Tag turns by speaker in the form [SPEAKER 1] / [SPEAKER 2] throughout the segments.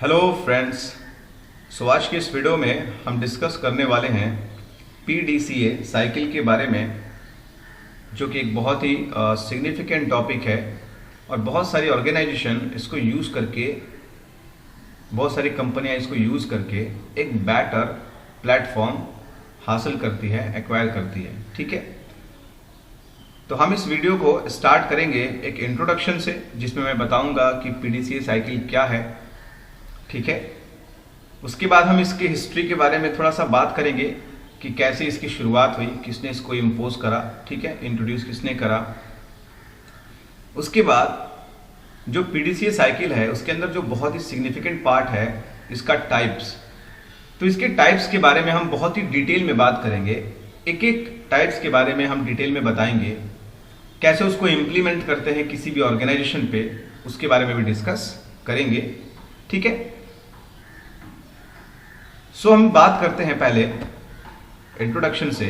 [SPEAKER 1] Hello friends. आज के इस वीडियो में हम डिस्कस करने वाले हैं पीडीसीए साइकिल के बारे में, जो कि एक बहुत ही सिग्निफिकेंट टॉपिक है और बहुत सारी ऑर्गेनाइजेशन इसको यूज़ करके, बहुत सारी कंपनियां इसको यूज़ करके एक बेटर प्लेटफॉर्म हासिल करती है, एक्वायर करती है। ठीक है, तो हम इस वीडियो को स्टार्ट करेंगे एक इंट्रोडक्शन से, जिसमें मैं बताऊंगा कि पीडीसीए साइकिल क्या है। ठीक है, उसके बाद हम इसकी हिस्ट्री के बारे में थोड़ा सा बात करेंगे कि कैसे इसकी शुरुआत हुई, किसने इसको इम्पोज करा, ठीक है, इंट्रोड्यूस किसने करा। उसके बाद जो पीडीसीए साइकिल है उसके अंदर जो बहुत ही सिग्निफिकेंट पार्ट है इसका टाइप्स, तो इसके टाइप्स के बारे में हम बहुत ही डिटेल में बात करेंगे। एक एक टाइप्स के बारे में हम डिटेल में बताएंगे, कैसे उसको इम्प्लीमेंट करते हैं किसी भी ऑर्गेनाइजेशन पे, उसके बारे में भी डिस्कस करेंगे। ठीक है, हम बात करते हैं पहले इंट्रोडक्शन से।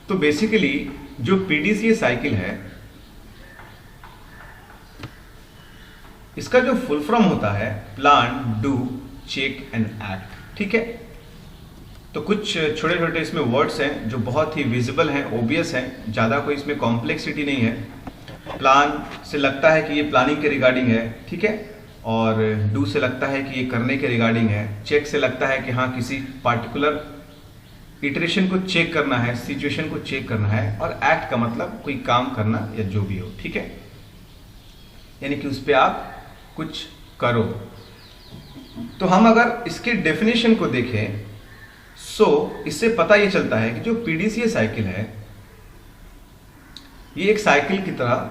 [SPEAKER 1] तो बेसिकली जो पीडीसीए साइकिल है, इसका जो फुल फॉर्म होता है plan, do, check and act. ठीक है, तो कुछ छोटे छोटे इसमें वर्ड्स हैं जो बहुत ही विजिबल हैं, ओबियस हैं, ज़्यादा कोई इसमें कॉम्प्लेक्सिटी नहीं है। प्लान से लगता है कि ये प्लानिंग के रिगार्डिंग है, ठीक है, और डू से लगता है कि ये करने के रिगार्डिंग है। चेक से लगता है कि हाँ किसी पार्टिकुलर इटरेशन को चेक करना है, सिचुएशन को चेक करना है। और एक्ट का मतलब कोई काम करना या जो भी हो, ठीक है, यानी कि उस पर आप कुछ करो। तो हम अगर इसके डेफिनेशन को देखें, इससे पता ये चलता है कि जो पीडीसीए साइकिल है ये एक साइकिल की तरह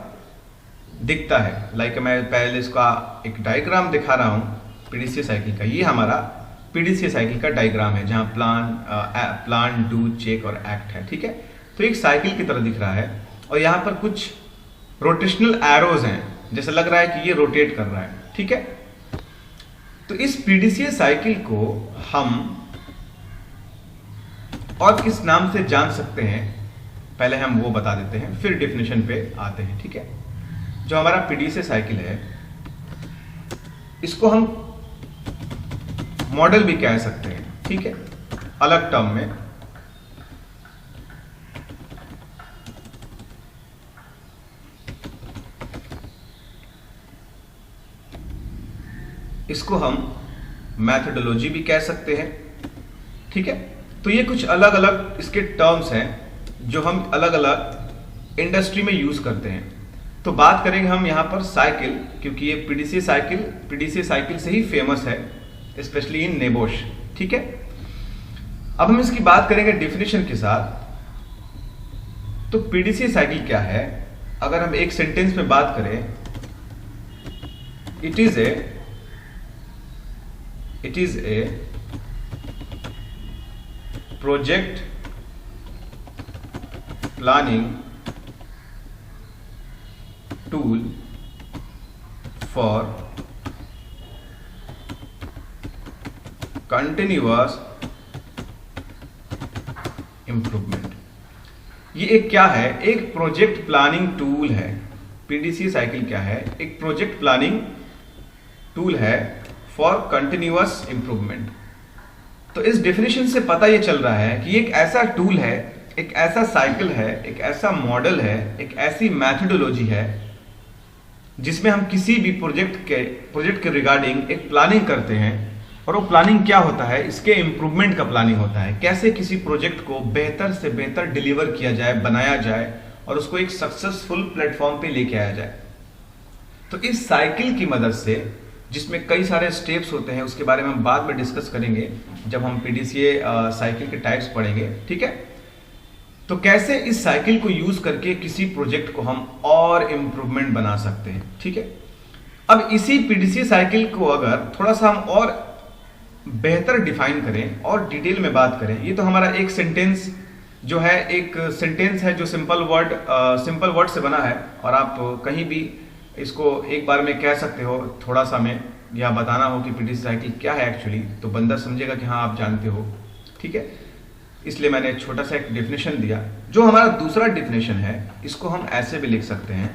[SPEAKER 1] दिखता है। लाइक मैं पहले इसका एक डायग्राम दिखा रहा हूं पीडीसीए साइकिल का। ये हमारा पीडीसीए साइकिल का डायग्राम है, जहां प्लान, डू, चेक और एक्ट है। ठीक है, तो एक साइकिल की तरह दिख रहा है और यहां पर कुछ रोटेशनल एरोज हैं, जैसे लग रहा है कि ये रोटेट कर रहा है। ठीक है, तो इस पीडीसीए साइकिल को हम और किस नाम से जान सकते हैं, पहले हम वो बता देते हैं, फिर डेफिनेशन पे आते हैं। ठीक है, जो हमारा पीडीसीए साइकिल है इसको हम मॉडल भी कह सकते हैं। ठीक है, अलग टर्म में। इसको हम मैथडोलॉजी भी कह सकते हैं। ठीक है, तो ये कुछ अलग अलग इसके टर्म्स हैं जो हम अलग अलग इंडस्ट्री में यूज करते हैं। तो बात करेंगे हम यहाँ पर साइकिल, क्योंकि ये पीडीसीए साइकिल से ही फेमस है, स्पेशली इन नेबोश। ठीक है, अब हम इसकी बात करेंगे डेफिनेशन के साथ। तो पीडीसीए साइकिल क्या है, अगर हम एक सेंटेंस में बात करें, it is a project planning tool for continuous improvement. ये एक क्या है, एक प्रोजेक्ट प्लानिंग टूल है। पीडीसीए साइकिल क्या है, एक प्रोजेक्ट प्लानिंग टूल है फॉर कंटिन्यूअस इंप्रूवमेंट। तो इस डेफिनेशन से पता ये चल रहा है कि एक ऐसा टूल है, एक ऐसा साइकिल है, एक ऐसा मॉडल है, एक ऐसी मैथडोलॉजी है जिसमें हम किसी भी प्रोजेक्ट के रिगार्डिंग एक प्लानिंग करते हैं। और वो प्लानिंग क्या होता है, इसके इंप्रूवमेंट का प्लानिंग होता है, कैसे किसी प्रोजेक्ट को बेहतर से बेहतर डिलीवर किया जाए, बनाया जाए और उसको एक सक्सेसफुल प्लेटफॉर्म पे लेके आया जाए। तो इस साइकिल की मदद से, जिसमें कई सारे स्टेप्स होते हैं, उसके बारे में हम बाद में डिस्कस करेंगे जब हम पीडीसीए साइकिल के टाइप्स पढ़ेंगे। ठीक है, तो कैसे इस साइकिल को यूज करके किसी प्रोजेक्ट को हम और इंप्रूवमेंट बना सकते हैं। ठीक है, अब इसी पीडीसीए साइकिल को अगर थोड़ा सा हम और बेहतर डिफाइन करें और डिटेल में बात करें, ये तो हमारा एक सेंटेंस जो है, एक सेंटेंस है जो सिंपल वर्ड से बना है, और आप कहीं भी इसको एक बार में कह सकते हो। थोड़ा सा में या बताना हो कि पीडीसीए साइकिल क्या है एक्चुअली, तो बंदा समझेगा कि हाँ आप जानते हो। ठीक है, इसलिए मैंने एक छोटा सा एक डेफिनेशन दिया। जो हमारा दूसरा डेफिनेशन है, इसको हम ऐसे भी लिख सकते हैं,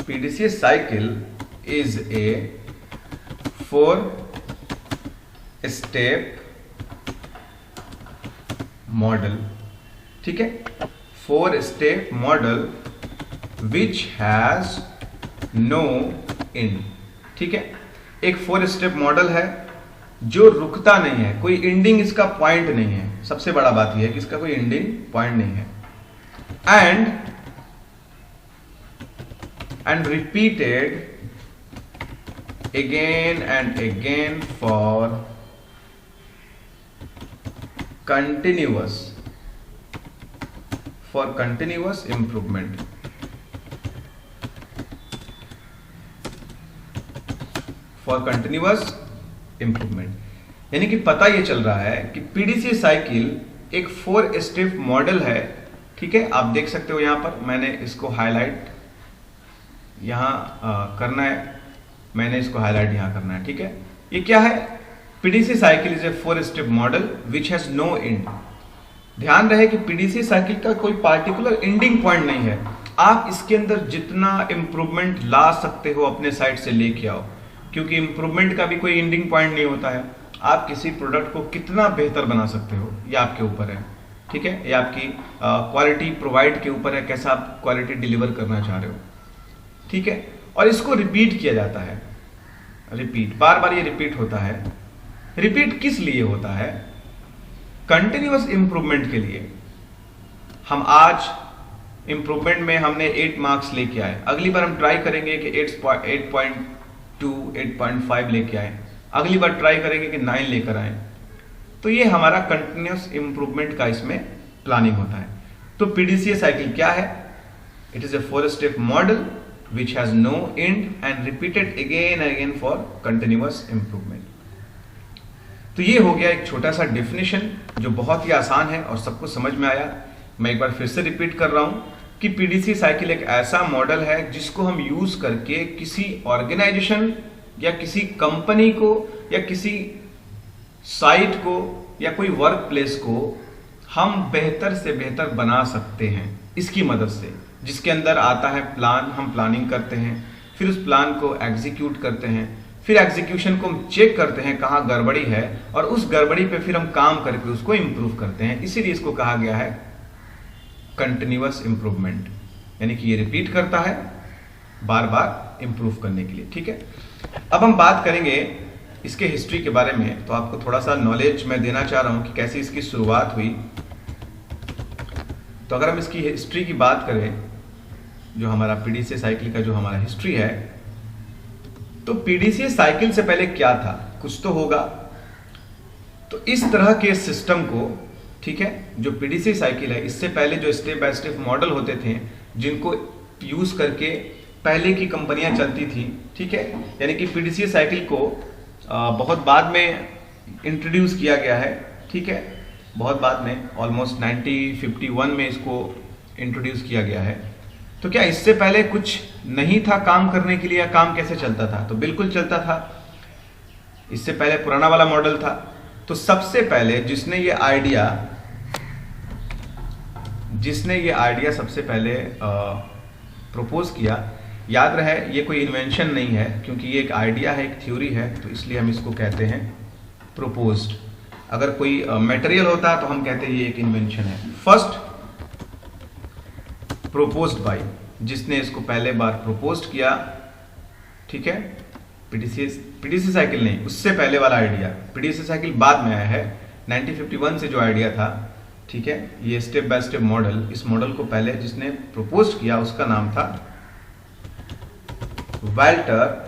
[SPEAKER 1] PDCA cycle is a 4-step model, ठीक है, 4-step model which has no end, ठीक है। एक 4-step मॉडल है जो रुकता नहीं है, कोई एंडिंग इसका पॉइंट नहीं है। सबसे बड़ा बात यह है कि इसका कोई एंडिंग पॉइंट नहीं है। And repeated again and again for continuous improvement, यानी कि पता ये चल रहा है कि पीडीसी साइकिल एक 4-step मॉडल है, ठीक है। आप देख सकते हो यहां पर मैंने इसको हाईलाइट यहां करना है, मैंने इसको हाईलाइट यहां करना है, ठीक है। ये क्या है? PDC cycle is a 4-step model which has no end. ध्यान रहे कि पीडीसी साइकिल का कोई पार्टिकुलर एंडिंग पॉइंट नहीं है। आप इसके अंदर जितना इंप्रूवमेंट ला सकते हो अपने साइड से लेके आओ, क्योंकि इंप्रूवमेंट का भी कोई एंडिंग पॉइंट नहीं होता है। आप किसी प्रोडक्ट को कितना बेहतर बना सकते हो ये आपके ऊपर है, ठीक है। ये आपकी क्वालिटी प्रोवाइड के ऊपर है, कैसा आप क्वालिटी डिलीवर करना चाह रहे हो, ठीक है। और इसको रिपीट किया जाता है, रिपीट, बार बार ये रिपीट होता है। रिपीट किस लिए होता है? कंटिन्यूअस इंप्रूवमेंट के लिए। हम आज इंप्रूवमेंट में हमने 8 मार्क्स लेके आए, अगली बार हम ट्राई करेंगे कि 8.2 8.5 लेके आए, अगली बार ट्राई करेंगे कि 9 लेकर आए। तो ये हमारा कंटिन्यूअस इंप्रूवमेंट का इसमें प्लानिंग होता है। तो पीडीसीए साइकिल क्या है? It is a 4-step model which has no end and repeated again and again for continuous improvement। तो ये हो गया एक छोटा सा डेफिनेशन जो बहुत ही आसान है और सबको समझ में आया। मैं एक बार फिर से रिपीट कर रहा हूं कि पीडीसी साइकिल एक ऐसा मॉडल है जिसको हम यूज करके किसी ऑर्गेनाइजेशन या किसी कंपनी को या किसी साइट को या कोई वर्क प्लेस को हम बेहतर से बेहतर बना सकते हैं इसकी मदद से, जिसके अंदर आता है प्लान। हम प्लानिंग करते हैं, फिर उस प्लान को एग्जीक्यूट करते हैं, फिर एग्जीक्यूशन को हम चेक करते हैं कहाँ गड़बड़ी है, और उस गड़बड़ी पे फिर हम काम करके उसको इंप्रूव करते हैं। इसीलिए इसको कहा गया है कंटिन्यूअस इंप्रूवमेंट, यानी कि ये रिपीट करता है बार बार इंप्रूव करने के लिए, ठीक है। अब हम बात करेंगे इसके हिस्ट्री के बारे में। तो आपको थोड़ा सा नॉलेज मैं देना चाह रहा हूं कि कैसे इसकी शुरुआत हुई। तो अगर हम इसकी हिस्ट्री की बात करें, जो हमारा पीडीसी साइकिल का जो हमारा हिस्ट्री है, तो पीडीसी साइकिल से पहले क्या था? कुछ तो होगा। तो इस तरह के सिस्टम को, ठीक है, जो पीडीसी साइकिल है, इससे पहले जो स्टेप बाय स्टेप मॉडल होते थे जिनको यूज करके पहले की कंपनियां चलती थी, ठीक है, यानी कि पीडीसी साइकिल को बहुत बाद में इंट्रोड्यूस किया गया है, ठीक है, बहुत बाद में, ऑलमोस्ट 1951 में इसको इंट्रोड्यूस किया गया है। तो क्या इससे पहले कुछ नहीं था काम करने के लिए, या काम कैसे चलता था? तो बिल्कुल चलता था। इससे पहले पुराना वाला मॉडल था। तो सबसे पहले जिसने ये आइडिया सबसे पहले प्रपोज किया, याद रहे ये कोई इन्वेंशन नहीं है, क्योंकि ये एक आइडिया है, एक थ्योरी है, तो इसलिए हम इसको कहते हैं प्रपोज्ड। अगर कोई मटेरियल होता है तो हम कहते हैं ये एक इन्वेंशन है। फर्स्ट प्रोपोज्ड बाय, जिसने इसको पहले बार प्रोपोज्ड किया, ठीक है, पीडीसी साइकिल नहीं, उससे पहले वाला आइडिया। पीडीसी साइकिल बाद में आया है, 1951 से जो आइडिया था, ठीक है, ये स्टेप बाय स्टेप मॉडल, इस मॉडल को पहले जिसने प्रपोज किया उसका नाम था वाल्टर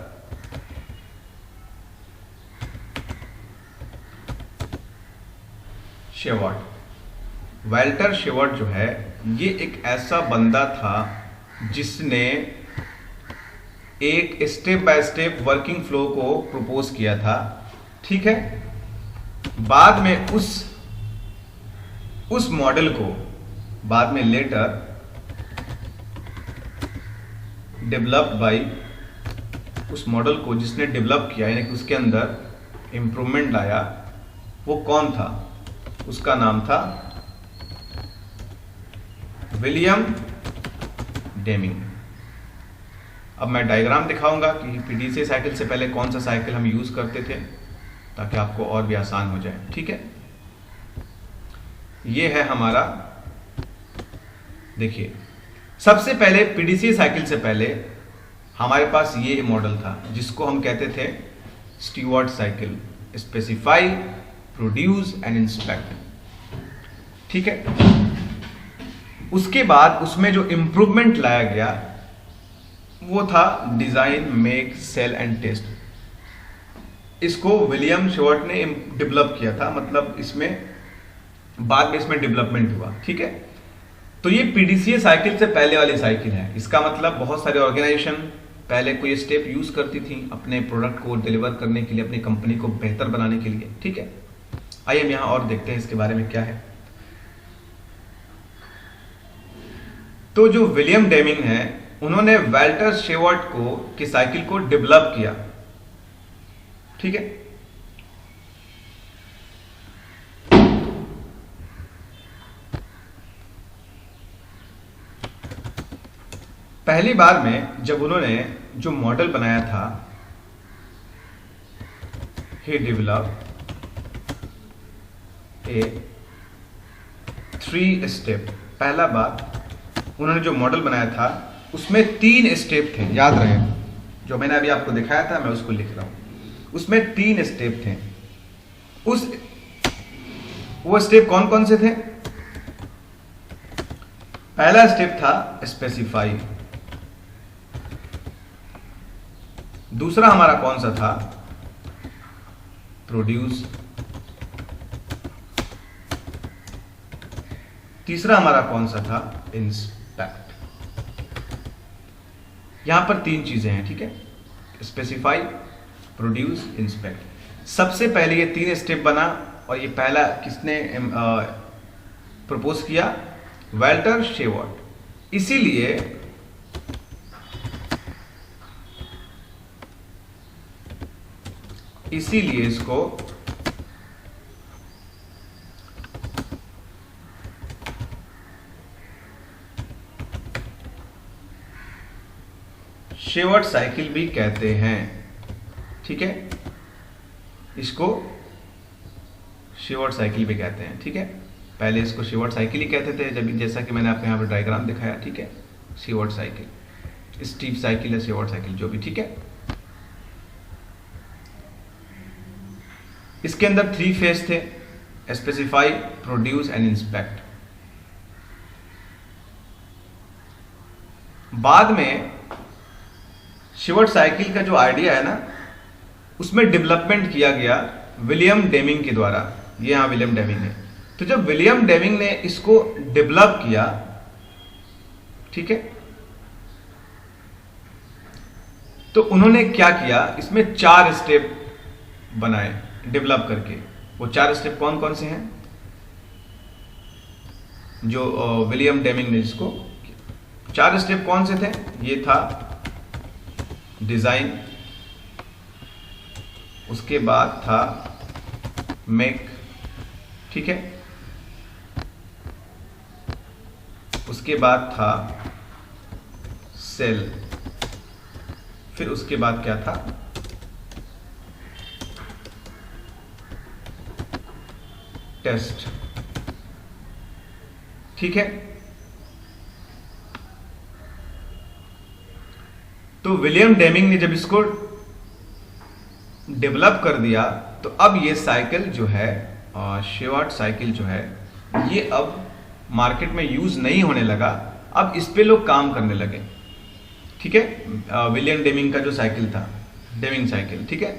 [SPEAKER 1] शेवार्ट। वाल्टर शेवार्ट जो है, ये एक ऐसा बंदा था जिसने एक step by step working flow को प्रपोज किया था, ठीक है। बाद में उस मॉडल को बाद में लेटर डेवलप्ड बाय, उस मॉडल को जिसने डेवलप किया, यानी कि उसके अंदर इंप्रूवमेंट लाया, वो कौन था? उसका नाम था विलियम डेमिंग। अब मैं डायग्राम दिखाऊंगा कि पीडीसी साइकिल से पहले कौन सा साइकिल हम यूज करते थे, ताकि आपको और भी आसान हो जाए। ठीक है, ये है हमारा, देखिए सबसे पहले पीडीसी साइकिल से पहले हमारे पास ये मॉडल था जिसको हम कहते थे Stewart cycle, specify, produce and inspect. ठीक है, उसके बाद उसमें जो इंप्रूवमेंट लाया गया वो था design, make, sell and test. इसको विलियम शेवर्ट ने डेवलप किया था, मतलब इसमें बाद में इसमें डेवलपमेंट हुआ। ठीक है, तो ये पीडीसीए साइकिल से पहले वाली साइकिल है। इसका मतलब बहुत सारे ऑर्गेनाइजेशन पहले कोई स्टेप यूज करती थी अपने प्रोडक्ट को डिलीवर करने के लिए, अपनी कंपनी को बेहतर बनाने के लिए। ठीक है, आइए हम यहां और देखते हैं इसके बारे में क्या है। तो जो विलियम डेमिंग है, उन्होंने वाल्टर शेवर्ट को की साइकिल को डेवलप किया। ठीक है, पहली बार में जब उन्होंने जो मॉडल बनाया था, he developed a 3 स्टेप। पहला बार उन्होंने जो मॉडल बनाया था उसमें 3 स्टेप थे, याद रहे, जो मैंने अभी आपको दिखाया था मैं उसको लिख रहा हूं। उसमें 3 स्टेप थे। वो स्टेप कौन कौन से थे? पहला स्टेप था स्पेसिफाई, दूसरा हमारा कौन सा था? प्रोड्यूस, तीसरा हमारा कौन सा था? इंस्पेक्ट। यहां पर 3 चीजें हैं। ठीक है, स्पेसिफाई, प्रोड्यूस, इंस्पेक्ट। सबसे पहले ये 3 स्टेप बना, और ये पहला किसने प्रपोज किया? वाल्टर शेवर्ट। इसीलिए इसको शेवर्ट साइकिल भी कहते हैं। ठीक है, इसको शेवर्ट साइकिल भी कहते हैं। ठीक है, पहले इसको शेवर्ट साइकिल ही कहते थे, जैसा कि मैंने आपको यहां पर डायग्राम दिखाया। ठीक है, शेवर्ट साइकिल, स्टीव साइकिल है, शेवर्ट साइकिल जो भी। ठीक है, इसके अंदर 3 फेज थे, स्पेसिफाई, प्रोड्यूस एंड इंस्पेक्ट। बाद में शेवर्ट साइकिल का जो आइडिया है ना, उसमें डेवलपमेंट किया गया विलियम डेमिंग के द्वारा। ये यहां विलियम डेमिंग है। तो जब विलियम डेमिंग ने इसको डेवलप किया, ठीक है, तो उन्होंने क्या किया, इसमें 4 स्टेप बनाए डेवलप करके। वो 4 स्टेप कौन कौन से हैं जो विलियम डेमिंग ने जिसको 4 स्टेप कौन से थे? ये था डिजाइन, उसके बाद था मेक, ठीक है, उसके बाद था सेल, फिर उसके बाद क्या था? टेस्ट। ठीक है, तो विलियम डेमिंग ने जब इसको डेवलप कर दिया, तो अब ये साइकिल जो है, शेवर्ट साइकिल जो है, ये अब मार्केट में यूज नहीं होने लगा। अब इस पे लोग काम करने लगे। ठीक है, विलियम डेमिंग का जो साइकिल था, डेमिंग साइकिल। ठीक है,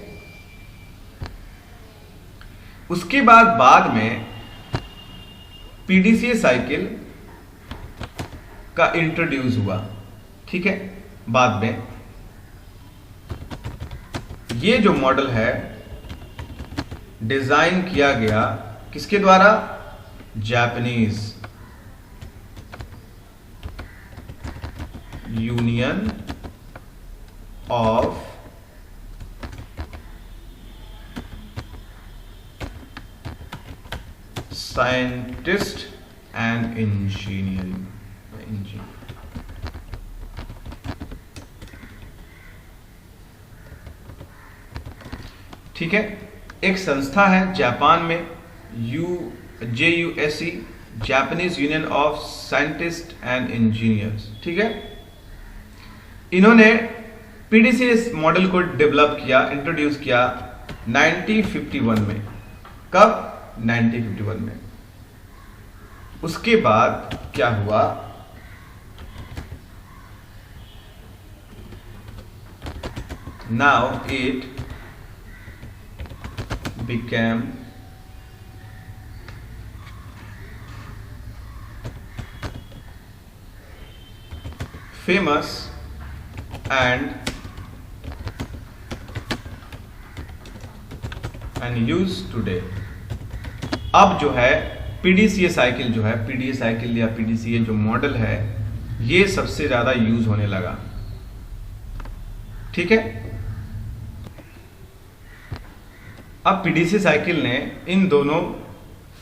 [SPEAKER 1] उसके बाद में पीडीसीए साइकिल का इंट्रोड्यूस हुआ। ठीक है, बाद में ये जो मॉडल है डिजाइन किया गया किसके द्वारा? Japanese union of scientist and engineering. ठीक है। एक संस्था है जापान में, JUSE, Japanese union of scientist and engineers, ठीक है। इन्होंने पीडीसीएस मॉडल को डेवलप किया, इंट्रोड्यूस किया 1951 में। कब? 1951 में। उसके बाद क्या हुआ? Now it became famous and used today। अब जो है पीडीसीए साइकिल जो है, पीडीए साइकिल या पीडीसीए जो मॉडल है, ये सबसे ज्यादा यूज होने लगा, ठीक है। अब पीडीसी साइकिल ने इन दोनों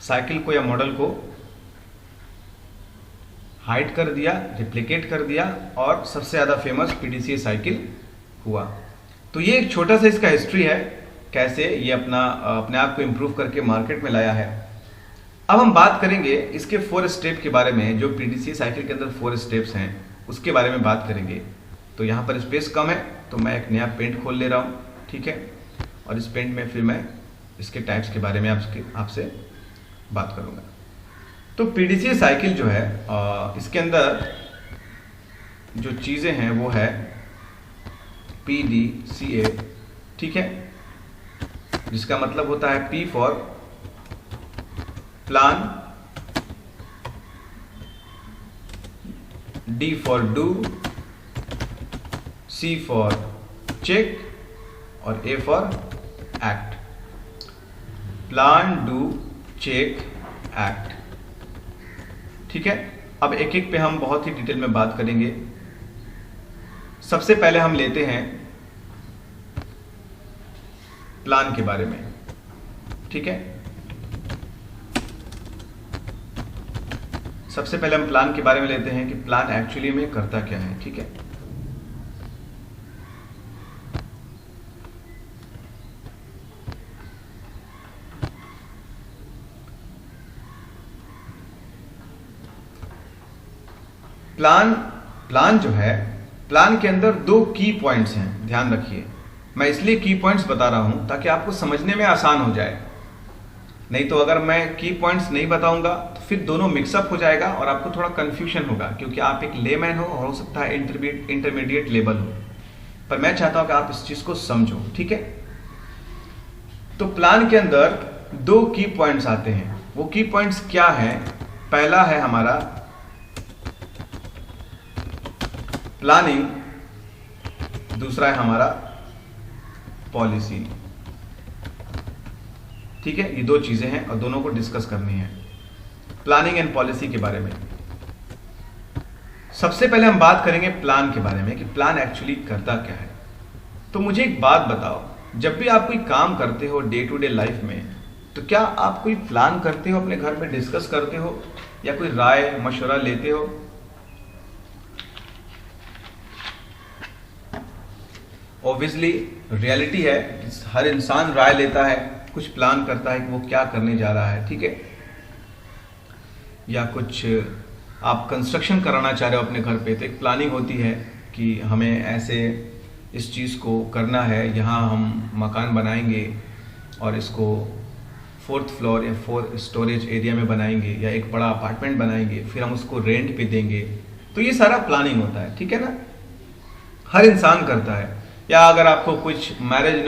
[SPEAKER 1] साइकिल को या मॉडल को हाइड कर दिया, रिप्लिकेट कर दिया और सबसे ज़्यादा फेमस पीडीसी साइकिल हुआ। तो ये एक छोटा सा इसका हिस्ट्री है, कैसे ये अपने आप को इम्प्रूव करके मार्केट में लाया है। अब हम बात करेंगे इसके 4 स्टेप के बारे में, जो पीडीसी साइकिल के अंदर 4 स्टेप्स हैं उसके बारे में बात करेंगे। तो यहाँ पर स्पेस कम है तो मैं एक नया पेंट खोल ले रहा हूँ, ठीक है। और इस पेंट में फिर मैं इसके टाइप्स के बारे में आपसे बात करूंगा। तो पीडीसी साइकिल जो है इसके अंदर जो चीजें हैं वो है PDCA, ठीक है, जिसका मतलब होता है P for plan, D for do, C for check और A for act. Plan, do, check, act, ठीक है। अब एक एक पे हम बहुत ही डिटेल में बात करेंगे। सबसे पहले हम लेते हैं प्लान के बारे में, ठीक है। सबसे पहले हम प्लान के बारे में लेते हैं कि प्लान एक्चुअली में करता क्या है, ठीक है। प्लान जो है, प्लान के अंदर 2 की पॉइंट्स हैं, ध्यान रखिए। मैं इसलिए की पॉइंट्स बता रहा हूं ताकि आपको समझने में आसान हो जाए। नहीं तो अगर मैं की पॉइंट्स नहीं बताऊंगा तो फिर दोनों मिक्सअप हो जाएगा और आपको थोड़ा कंफ्यूजन होगा, क्योंकि आप एक लेमैन हो सकता है इंटरमीडिएट लेवल हो, पर मैं चाहता हूं कि आप इस चीज को समझो, ठीक है। तो प्लान के अंदर 2 की पॉइंट्स आते हैं। वो की पॉइंट्स क्या है? पहला है हमारा प्लानिंग, दूसरा है हमारा पॉलिसी, ठीक है। ये 2 चीजें हैं और दोनों को डिस्कस करनी है, प्लानिंग एंड पॉलिसी के बारे में। सबसे पहले हम बात करेंगे प्लान के बारे में कि प्लान एक्चुअली करता क्या है। तो मुझे एक बात बताओ, जब भी आप कोई काम करते हो डे टू डे लाइफ में, तो क्या आप कोई प्लान करते हो, अपने घर में डिस्कस करते हो या कोई राय मशवरा लेते हो? ऑब्वियसली रियलिटी है, हर इंसान राय लेता है, कुछ प्लान करता है कि वो क्या करने जा रहा है, ठीक है। या कुछ आप कंस्ट्रक्शन कराना चाह रहे हो अपने घर पे, तो एक प्लानिंग होती है कि हमें ऐसे इस चीज़ को करना है, यहाँ हम मकान बनाएंगे और इसको 4th फ्लोर या 4 स्टोरेज एरिया में बनाएंगे या एक बड़ा अपार्टमेंट बनाएंगे, फिर हम उसको रेंट पे देंगे। तो ये सारा प्लानिंग होता है, ठीक है ना, हर इंसान करता है। या अगर आपको कुछ मैरिज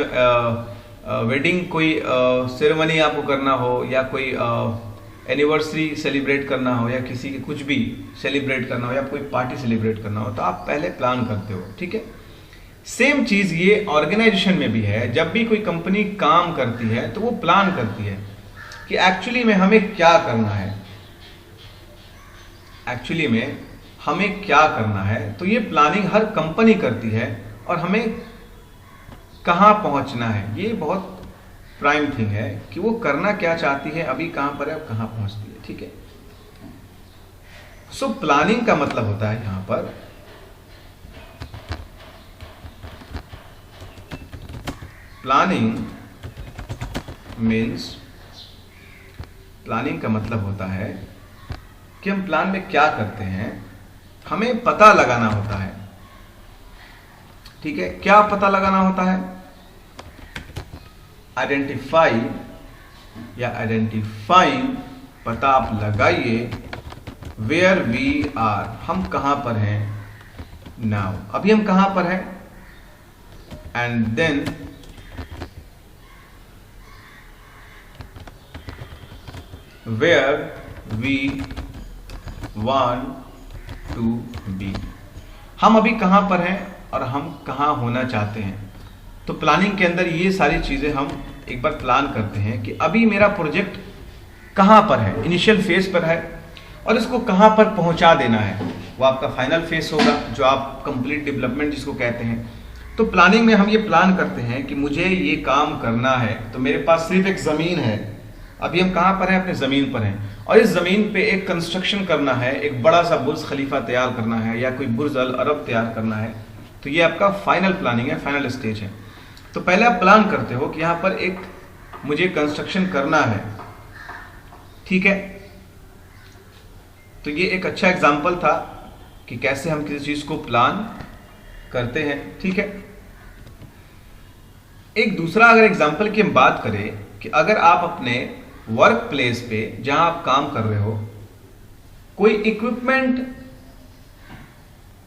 [SPEAKER 1] वेडिंग कोई सेरेमनी आपको करना हो या कोई एनिवर्सरी सेलिब्रेट करना हो या किसी की कुछ भी सेलिब्रेट करना हो या कोई पार्टी सेलिब्रेट करना हो, तो आप पहले प्लान करते हो, ठीक है। सेम चीज ये ऑर्गेनाइजेशन में भी है। जब भी कोई कंपनी काम करती है तो वो प्लान करती है कि एक्चुअली में हमें क्या करना है, एक्चुअली में हमें क्या करना है। तो ये प्लानिंग हर कंपनी करती है और हमें कहाँ पहुंचना है, ये बहुत प्राइम थिंग है कि वो करना क्या चाहती है, अभी कहां पर है और कहां पहुंचती है, ठीक है। सो प्लानिंग का मतलब होता है यहां पर प्लानिंग मीन्स प्लानिंग का मतलब होता है कि हम प्लान में क्या करते हैं, हमें पता लगाना होता है। ठीक है, क्या पता लगाना होता है? आइडेंटिफाई या आइडेंटिफाइंग, पता आप लगाइए, वेयर वी आर, हम कहां पर हैं, नाउ, अभी हम कहां पर हैं, and then where we want to be, हम अभी कहां पर हैं और हम कहां होना चाहते हैं। तो प्लानिंग के अंदर ये सारी चीजें हम एक बार प्लान करते हैं कि अभी मेरा प्रोजेक्ट कहां पर है, इनिशियल फेज पर है, और इसको कहां पर पहुंचा देना है, वो आपका फाइनल फेज होगा, जो आप कंप्लीट डेवलपमेंट जिसको कहते हैं। तो प्लानिंग में हम ये प्लान करते हैं कि मुझे ये काम करना है, तो मेरे पास सिर्फ एक जमीन है, अभी हम कहां पर हैं, अपने जमीन पर हैं, और इस जमीन पे एक कंस्ट्रक्शन करना है, एक बड़ा सा बुर्ज खलीफा तैयार करना है या कोई बुर्ज अल अरब तैयार करना है। तो ये आपका फाइनल प्लानिंग है, फाइनल स्टेज है। तो पहले आप प्लान करते हो कि यहां पर एक मुझे कंस्ट्रक्शन करना है। ठीक है, तो ये एक अच्छा एग्जाम्पल था कि कैसे हम किसी चीज को प्लान करते हैं। ठीक है, एक दूसरा अगर एग्जाम्पल की हम बात करें कि अगर आप अपने वर्क प्लेस पे जहां आप काम कर रहे हो कोई इक्विपमेंट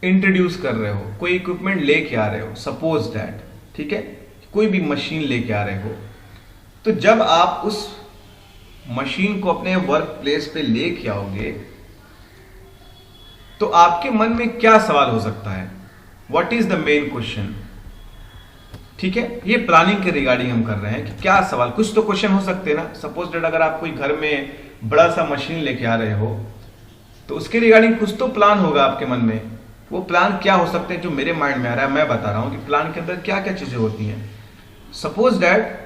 [SPEAKER 1] इंट्रोड्यूस कर रहे हो, कोई इक्विपमेंट लेके आ रहे हो, सपोज दैट, ठीक है, कोई भी मशीन लेके आ रहे हो, तो जब आप उस मशीन को अपने वर्क प्लेस पे लेके आओगे तो आपके मन में क्या सवाल हो सकता है? What is the main question? ठीक है, ये प्लानिंग के रिगार्डिंग हम कर रहे हैं कि क्या सवाल, कुछ तो क्वेश्चन हो सकते हैं ना। सपोज दैट अगर आप कोई घर में बड़ा सा मशीन लेके आ रहे हो तो उसके रिगार्डिंग कुछ तो प्लान होगा आपके मन में। वो प्लान क्या हो सकते हैं जो मेरे माइंड में आ रहा है, मैं बता रहा हूं कि प्लान के अंदर क्या क्या चीजें होती हैं। सपोज दैट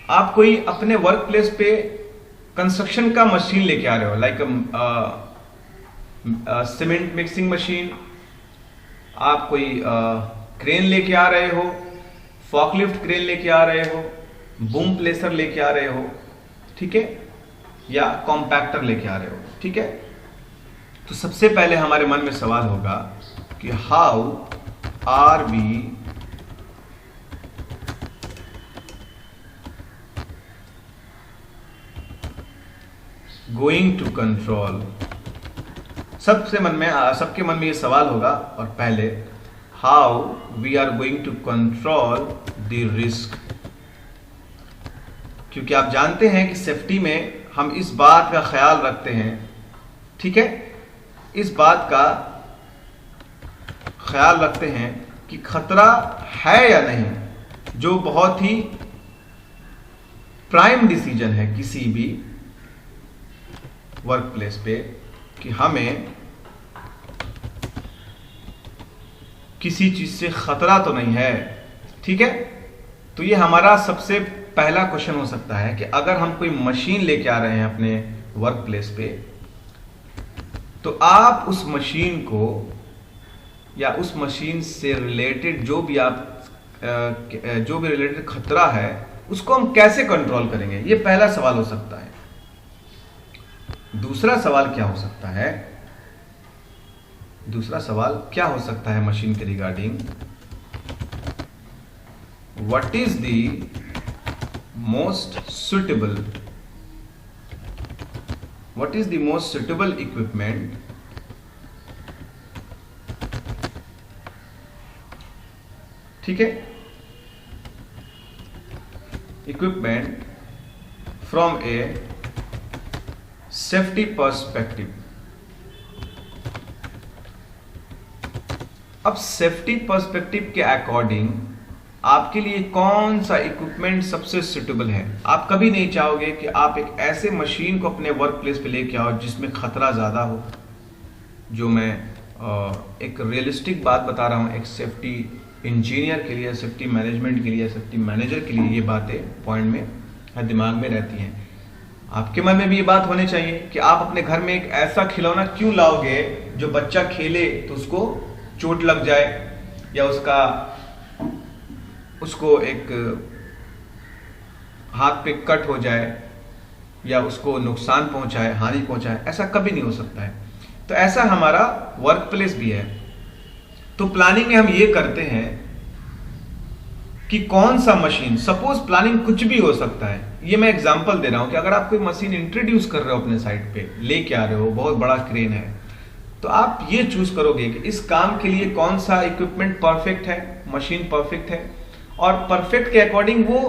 [SPEAKER 1] आप कोई अपने वर्क प्लेस पे कंस्ट्रक्शन का मशीन लेके आ रहे हो, लाइक सीमेंट मिक्सिंग मशीन, आप कोई क्रेन लेके आ रहे हो, फॉकलिफ्ट क्रेन लेके आ रहे हो, बूम प्लेसर लेके आ रहे हो, ठीक है, या कॉम्पैक्टर लेके आ रहे हो। ठीक है, तो सबसे पहले हमारे मन में सवाल होगा कि how are we going to control, सबके मन में ये सवाल होगा। और पहले how we are going to control the risk, क्योंकि आप जानते हैं कि सेफ्टी में हम इस बात का ख्याल रखते हैं, ठीक है, इस बात का ख्याल रखते हैं कि खतरा है या नहीं, जो बहुत ही प्राइम डिसीजन है किसी भी वर्क प्लेस पे, कि हमें किसी चीज से खतरा तो नहीं है। ठीक है, तो ये हमारा सबसे पहला क्वेश्चन हो सकता है कि अगर हम कोई मशीन लेके आ रहे हैं अपने वर्क प्लेस पे, तो आप उस मशीन को या उस मशीन से रिलेटेड जो भी रिलेटेड खतरा है उसको हम कैसे कंट्रोल करेंगे, ये पहला सवाल हो सकता है। दूसरा सवाल क्या हो सकता है? दूसरा सवाल क्या हो सकता है मशीन के regarding? What is the most suitable equipment ठीक है, equipment from A safety perspective. अब सेफ्टी पर्सपेक्टिव के अकॉर्डिंग आपके लिए कौन सा इक्विपमेंट सबसे सुटेबल है? आप कभी नहीं चाहोगे कि आप एक ऐसे मशीन को अपने वर्क प्लेस पे लेके आओ जिसमें खतरा ज्यादा हो। जो मैं एक रियलिस्टिक बात बता रहा हूं, एक सेफ्टी इंजीनियर के लिए, सेफ्टी मैनेजमेंट के लिए, सेफ्टी मैनेजर के लिए ये बातें पॉइंट में दिमाग में रहती हैं। आपके मन में भी ये बात होनी चाहिए कि आप अपने घर में एक ऐसा खिलौना क्यों लाओगे जो बच्चा खेले तो उसको चोट लग जाए, या उसको एक हाथ पे कट हो जाए या उसको नुकसान पहुंचाए, हानि पहुंचाए, ऐसा कभी नहीं हो सकता है। तो ऐसा हमारा वर्क प्लेस भी है। तो प्लानिंग में हम ये करते हैं कि कौन सा मशीन, सपोज प्लानिंग कुछ भी हो सकता है। ये मैं एग्जांपल दे रहा हूं कि अगर आप कोई मशीन इंट्रोड्यूस कर रहे हो अपने साइट पे, लेके आ रहे हो, बहुत बड़ा क्रेन है, तो आप ये चूज करोगे कि इस काम के लिए कौन सा इक्विपमेंट परफेक्ट है, मशीन परफेक्ट है, और परफेक्ट के अकॉर्डिंग वो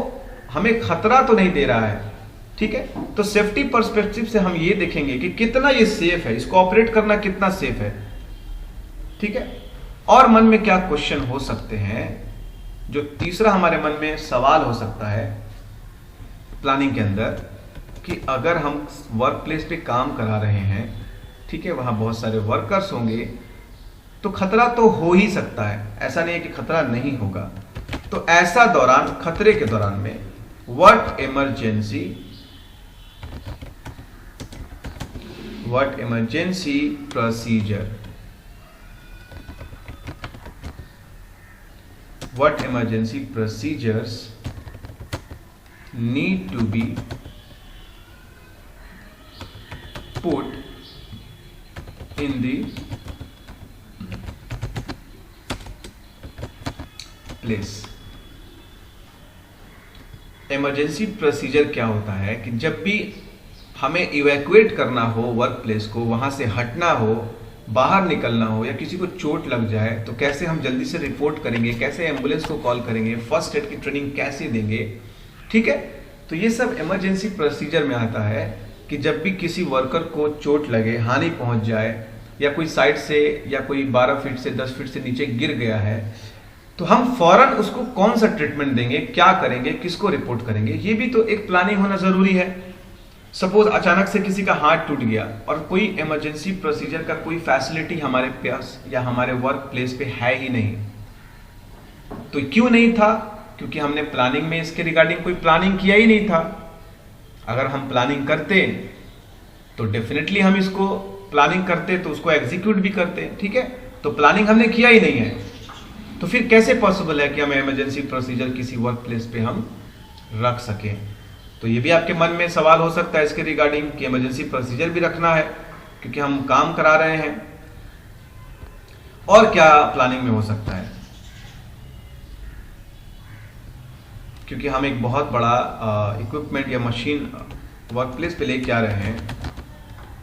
[SPEAKER 1] हमें खतरा तो नहीं दे रहा है। ठीक है, तो सेफ्टी पर्सपेक्टिव से हम ये देखेंगे कि कितना ये सेफ है, इसको ऑपरेट करना कितना सेफ है। ठीक है, और मन में क्या क्वेश्चन हो सकते हैं, जो तीसरा हमारे मन में सवाल हो सकता है प्लानिंग के अंदर, कि अगर हम वर्क प्लेस पे काम करा रहे हैं, ठीक है, वहां बहुत सारे वर्कर्स होंगे, तो खतरा तो हो ही सकता है, ऐसा नहीं है कि खतरा नहीं होगा। तो ऐसा दौरान, खतरे के दौरान में what emergency procedure, what emergency procedures need to be put in the place। Emergency procedure क्या होता है कि जब भी हमें इवैक्यूएट करना हो वर्क प्लेस को, वहां से हटना हो, बाहर निकलना हो, या किसी को चोट लग जाए, तो कैसे हम जल्दी से रिपोर्ट करेंगे, कैसे एम्बुलेंस को कॉल करेंगे, फर्स्ट एड की ट्रेनिंग कैसे देंगे। ठीक है, तो ये सब इमरजेंसी प्रोसीजर में आता है कि जब भी किसी वर्कर को चोट लगे, हानि पहुंच जाए, या कोई साइड से या कोई 12 फीट से 10 फीट से नीचे गिर गया है, तो हम फौरन उसको कौन सा ट्रीटमेंट देंगे, क्या करेंगे, किसको रिपोर्ट करेंगे, ये भी तो एक प्लानिंग होना जरूरी है। सपोज अचानक से किसी का हाथ टूट गया और कोई इमरजेंसी प्रोसीजर का कोई फैसिलिटी हमारे पास या हमारे वर्क प्लेस पे है ही नहीं। तो क्यों नहीं था? क्योंकि हमने प्लानिंग में इसके रिगार्डिंग कोई प्लानिंग किया ही नहीं था। अगर हम प्लानिंग करते तो डेफिनेटली हम इसको प्लानिंग करते तो उसको एग्जीक्यूट भी करते। ठीक है, तो प्लानिंग हमने किया ही नहीं है, तो फिर कैसे पॉसिबल है कि हम इमरजेंसी प्रोसीजर किसी वर्क प्लेस पे हम रख सकें? तो ये भी आपके मन में सवाल हो सकता है इसके रिगार्डिंग कि इमरजेंसी प्रोसीजर भी रखना है क्योंकि हम काम करा रहे हैं। और क्या प्लानिंग में हो सकता है? क्योंकि हम एक बहुत बड़ा इक्विपमेंट या मशीन वर्क प्लेस पे लेके आ रहे हैं,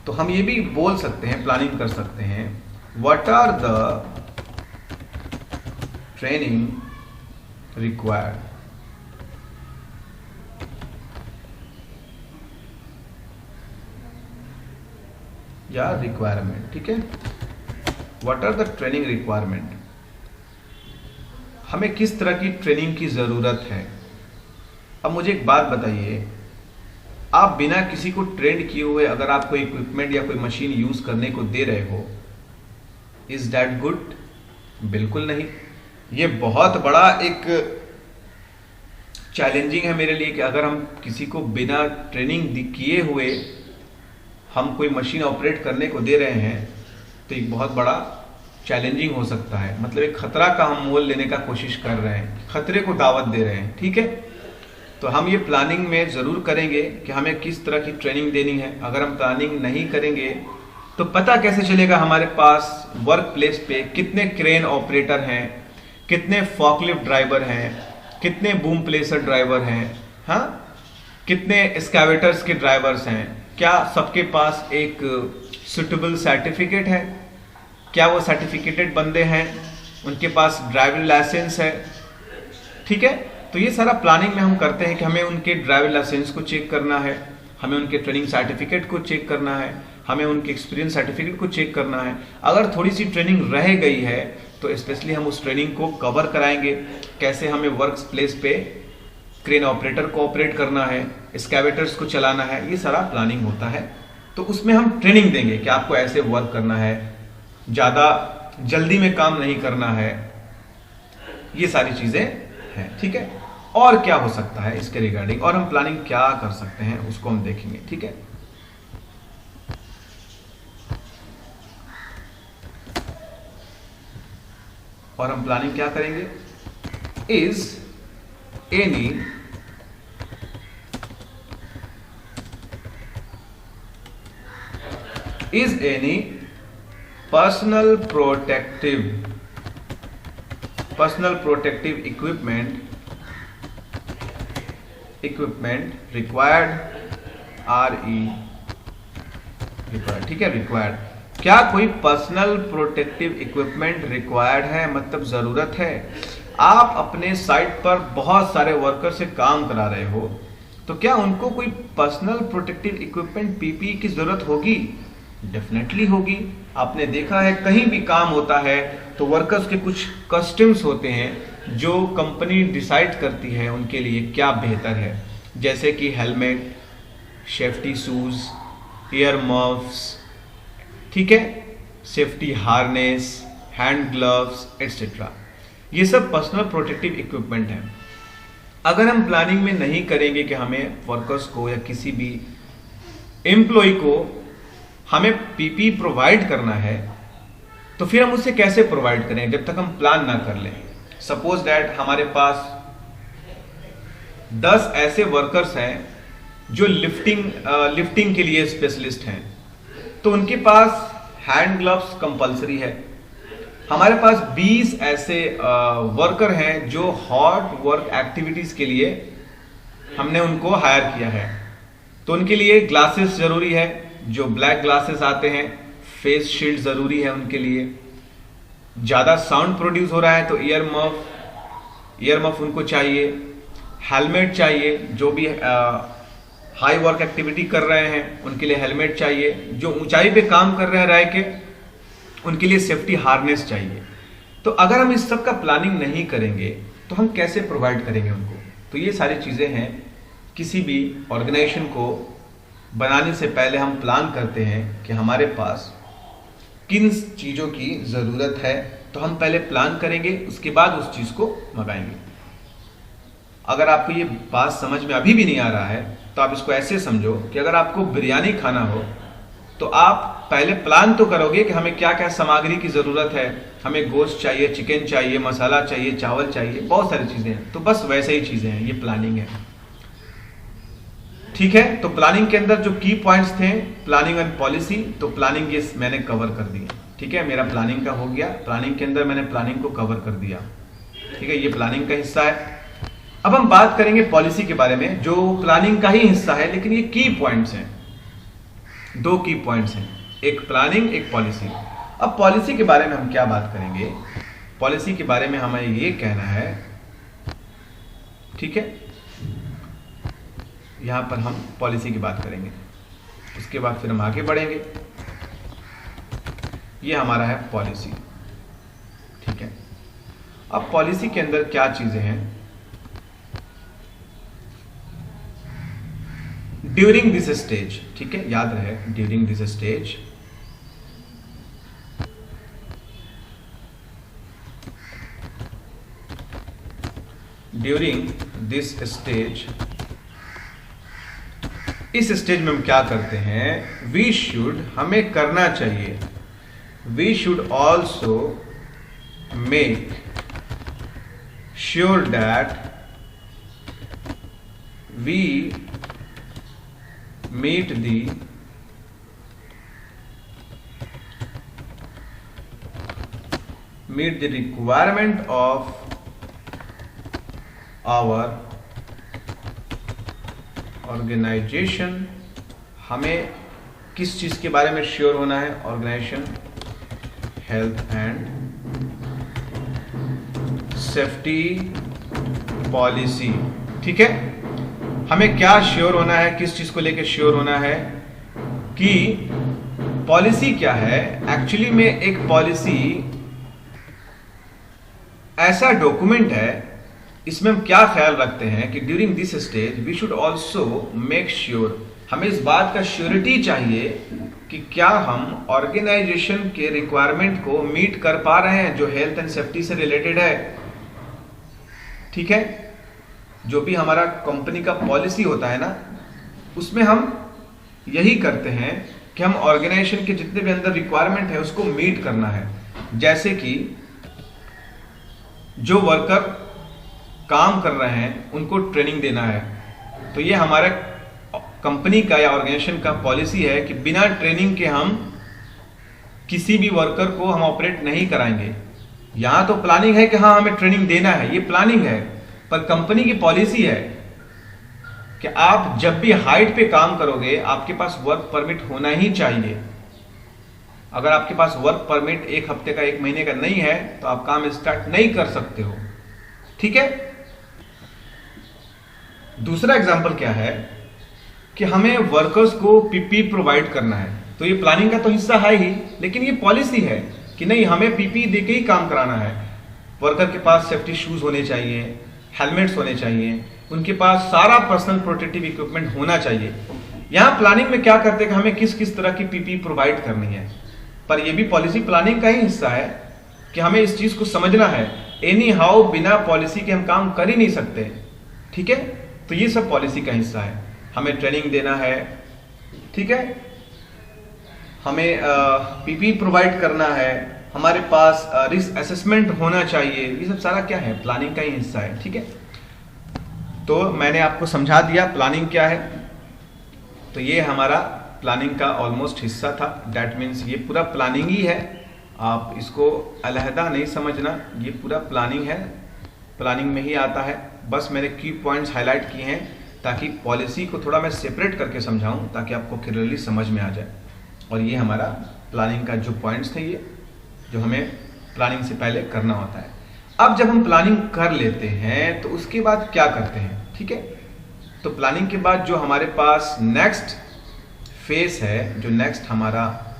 [SPEAKER 1] तो हम ये भी बोल सकते हैं, प्लानिंग कर सकते हैं, what are the training required. या रिक्वायरमेंट। ठीक है, what are the training requirement, हमें किस तरह की ट्रेनिंग की जरूरत है। अब मुझे एक बात बताइए, आप बिना किसी को ट्रेन किए हुए अगर आप कोई इक्विपमेंट या कोई मशीन यूज करने को दे रहे हो, इज दैट गुड? बिल्कुल नहीं। ये बहुत बड़ा एक चैलेंजिंग है मेरे लिए कि अगर हम किसी को बिना ट्रेनिंग किए हुए हम कोई मशीन ऑपरेट करने को दे रहे हैं, तो एक बहुत बड़ा चैलेंजिंग हो सकता है। मतलब एक खतरा का हम मोल लेने का कोशिश कर रहे हैं, खतरे को दावत दे रहे हैं। ठीक है, तो हम ये प्लानिंग में जरूर करेंगे कि हमें किस तरह की ट्रेनिंग देनी है। अगर हम प्लानिंग नहीं करेंगे तो पता कैसे चलेगा हमारे पास वर्क प्लेस पे कितने क्रेन ऑपरेटर हैं, कितने फॉकलिफ्ट ड्राइवर हैं, कितने बूम प्लेसर ड्राइवर हैं, हाँ, कितने एक्सकैवेटर्स के ड्राइवर्स हैं, क्या सबके पास एक सुटेबल सर्टिफिकेट है, क्या वो सर्टिफिकेटेड बंदे हैं, उनके पास ड्राइविंग लाइसेंस है। ठीक है, तो ये सारा प्लानिंग में हम करते हैं कि हमें उनके ड्राइविंग लाइसेंस को चेक करना है, हमें उनके ट्रेनिंग सर्टिफिकेट को चेक करना है, हमें उनके एक्सपीरियंस सर्टिफिकेट को चेक करना है। अगर थोड़ी सी ट्रेनिंग रह गई है तो स्पेशली हम उस ट्रेनिंग को कवर कराएंगे, कैसे हमें वर्क प्लेस पे क्रेन ऑपरेटर को ऑपरेट करना है, एक्सकैवेटर्स को चलाना है, ये सारा प्लानिंग होता है। तो उसमें हम ट्रेनिंग देंगे कि आपको ऐसे वर्क करना है, ज़्यादा जल्दी में काम नहीं करना है, ये सारी चीज़ें हैं। ठीक है, और क्या हो सकता है इसके रिगार्डिंग, और हम प्लानिंग क्या कर सकते हैं उसको हम देखेंगे। ठीक है, और हम प्लानिंग क्या करेंगे, is any is any personal protective equipment required, required, ठीक है, रिक्वायर्ड। क्या कोई पर्सनल प्रोटेक्टिव इक्विपमेंट रिक्वायर्ड है, मतलब जरूरत है। आप अपने साइट पर बहुत सारे वर्कर से काम करा रहे हो, तो क्या उनको कोई पर्सनल प्रोटेक्टिव इक्विपमेंट पीपीई की जरूरत होगी? डेफिनेटली होगी। आपने देखा है कहीं भी काम होता है तो वर्कर्स के कुछ कस्टम्स होते हैं जो कंपनी डिसाइड करती है उनके लिए क्या बेहतर है, जैसे कि helmet, safety shoes, year muffs, ठीक है, safety harness, hand gloves etcetera. ये सब पर्सनल प्रोटेक्टिव इक्विपमेंट है। अगर हम प्लानिंग में नहीं करेंगे कि हमें वर्कर्स को या किसी भी एम्प्लॉय को हमें पीपी प्रोवाइड करना है, तो फिर हम उसे कैसे प्रोवाइड करें जब तक हम प्लान ना कर लें। सपोज दैट हमारे पास 10 ऐसे वर्कर्स हैं जो लिफ्टिंग के लिए स्पेशलिस्ट हैं, तो उनके पास हैंड ग्लव्स कंपलसरी है। हमारे पास 20 ऐसे वर्कर हैं जो हॉट वर्क एक्टिविटीज के लिए हमने उनको हायर किया है, तो उनके लिए ग्लासेस जरूरी है, जो ब्लैक ग्लासेस आते हैं, फेस शील्ड जरूरी है उनके लिए। ज्यादा साउंड प्रोड्यूस हो रहा है तो ईयर मफ उनको चाहिए, हेलमेट चाहिए, जो भी हाई वर्क एक्टिविटी कर रहे हैं उनके लिए हेलमेट चाहिए, जो ऊंचाई पे काम कर रहे हैं रह के उनके लिए सेफ्टी हार्नेस चाहिए। तो अगर हम इस सब का प्लानिंग नहीं करेंगे तो हम कैसे प्रोवाइड करेंगे उनको? तो ये सारी चीजें हैं, किसी भी ऑर्गेनाइजेशन को बनाने से पहले हम प्लान करते हैं कि हमारे पास किन चीजों की जरूरत है, तो हम पहले प्लान करेंगे, उसके बाद उस चीज को मंगाएंगे। अगर आपको ये बात समझ में अभी भी नहीं आ रहा है तो आप इसको ऐसे समझो कि अगर आपको बिरयानी खाना हो तो आप पहले प्लान तो करोगे कि हमें क्या क्या सामग्री की जरूरत है, हमें गोश्त चाहिए, चिकन चाहिए, मसाला चाहिए, चावल चाहिए, बहुत सारी चीजें हैं। तो बस वैसे ही चीजें हैं, ये प्लानिंग है, ठीक है। तो प्लानिंग के अंदर जो की पॉइंट्स थे, प्लानिंग एंड पॉलिसी, तो प्लानिंग ये मैंने कवर कर दिया, ठीक है, मेरा प्लानिंग का हो गया। प्लानिंग के अंदर मैंने प्लानिंग को कवर कर दिया, ठीक है, ये प्लानिंग का हिस्सा है। अब हम बात करेंगे पॉलिसी के बारे में, जो प्लानिंग का ही हिस्सा है, लेकिन ये की पॉइंट्स हैं, 2 की पॉइंट्स हैं, एक प्लानिंग, एक पॉलिसी। अब पॉलिसी के बारे में हम क्या बात करेंगे? पॉलिसी के बारे में हमें ये कहना है, ठीक है, यहां पर हम पॉलिसी की बात करेंगे, उसके बाद फिर हम आगे बढ़ेंगे। ये हमारा है पॉलिसी, ठीक है। अब पॉलिसी के अंदर क्या चीजें हैं? ड्यूरिंग दिस स्टेज, ठीक है, याद रहे, ड्यूरिंग दिस स्टेज इस स्टेज में हम क्या करते हैं? वी शुड, हमें करना चाहिए, we should also make sure that we meet the requirement of our organization। हमें किस चीज के बारे में श्योर होना है? Organisation health and safety policy, ठीक है। हमें क्या श्योर होना है, किस चीज को लेकर श्योर होना है कि पॉलिसी क्या है? एक्चुअली में एक पॉलिसी ऐसा डॉक्यूमेंट है, इसमें हम क्या ख्याल रखते हैं कि during this stage we should also make sure, हमें इस बात का श्योरिटी चाहिए कि क्या हम ऑर्गेनाइजेशन के रिक्वायरमेंट को मीट कर पा रहे हैं जो हेल्थ एंड सेफ्टी से रिलेटेड है, ठीक है। जो भी हमारा कंपनी का पॉलिसी होता है ना, उसमें हम यही करते हैं कि हम ऑर्गेनाइजेशन के जितने भी अंदर रिक्वायरमेंट है उसको मीट करना है। जैसे कि जो वर्कर काम कर रहे हैं उनको ट्रेनिंग देना है, तो ये हमारे कंपनी का या ऑर्गेनाइजेशन का पॉलिसी है कि बिना ट्रेनिंग के हम किसी भी वर्कर को हम ऑपरेट नहीं कराएंगे। यहां तो प्लानिंग है कि हाँ हमें ट्रेनिंग देना है, ये प्लानिंग है, पर कंपनी की पॉलिसी है कि आप जब भी हाइट पे काम करोगे आपके पास वर्क परमिट होना ही चाहिए। अगर आपके पास वर्क परमिट 1 हफ्ते का 1 महीने का नहीं है तो आप काम स्टार्ट नहीं कर सकते हो। ठीक है। दूसरा एग्जांपल क्या है कि हमें वर्कर्स को पीपी प्रोवाइड करना है, तो ये प्लानिंग का तो हिस्सा है ही, लेकिन ये पॉलिसी है कि नहीं हमें पीपी देके ही काम कराना है। वर्कर के पास सेफ्टी शूज होने चाहिए, हेलमेट्स होने चाहिए, उनके पास सारा पर्सनल प्रोटेक्टिव इक्विपमेंट होना चाहिए। यहां प्लानिंग में क्या करते हैं कि हमें किस किस तरह की पीपी प्रोवाइड करनी है, पर यह भी पॉलिसी प्लानिंग का ही हिस्सा है कि हमें इस चीज को समझना है। एनी हाउ बिना पॉलिसी के हम काम कर ही नहीं सकते। ठीक है, तो ये सब पॉलिसी का हिस्सा है। हमें ट्रेनिंग देना है, ठीक है, हमें पीपी प्रोवाइड करना है, हमारे पास रिस्क असेसमेंट होना चाहिए, ये सब सारा क्या है, प्लानिंग का ही हिस्सा है। ठीक है, तो मैंने आपको समझा दिया प्लानिंग क्या है। तो ये हमारा प्लानिंग का ऑलमोस्ट हिस्सा था। दैट मीन्स ये पूरा प्लानिंग ही है, आप इसको अलहदा नहीं समझना, ये पूरा प्लानिंग है, प्लानिंग में ही आता है। बस मैंने की पॉइंट्स हाईलाइट किए हैं ताकि पॉलिसी को थोड़ा मैं सेपरेट करके समझाऊं, ताकि आपको क्लियरली समझ में आ जाए। और ये हमारा प्लानिंग का जो पॉइंट्स थे, ये जो हमें प्लानिंग से पहले करना होता है। अब जब हम प्लानिंग कर लेते हैं तो उसके बाद क्या करते हैं, ठीक है। तो प्लानिंग के बाद जो हमारे पास नेक्स्ट फेस है, जो नेक्स्ट हमारा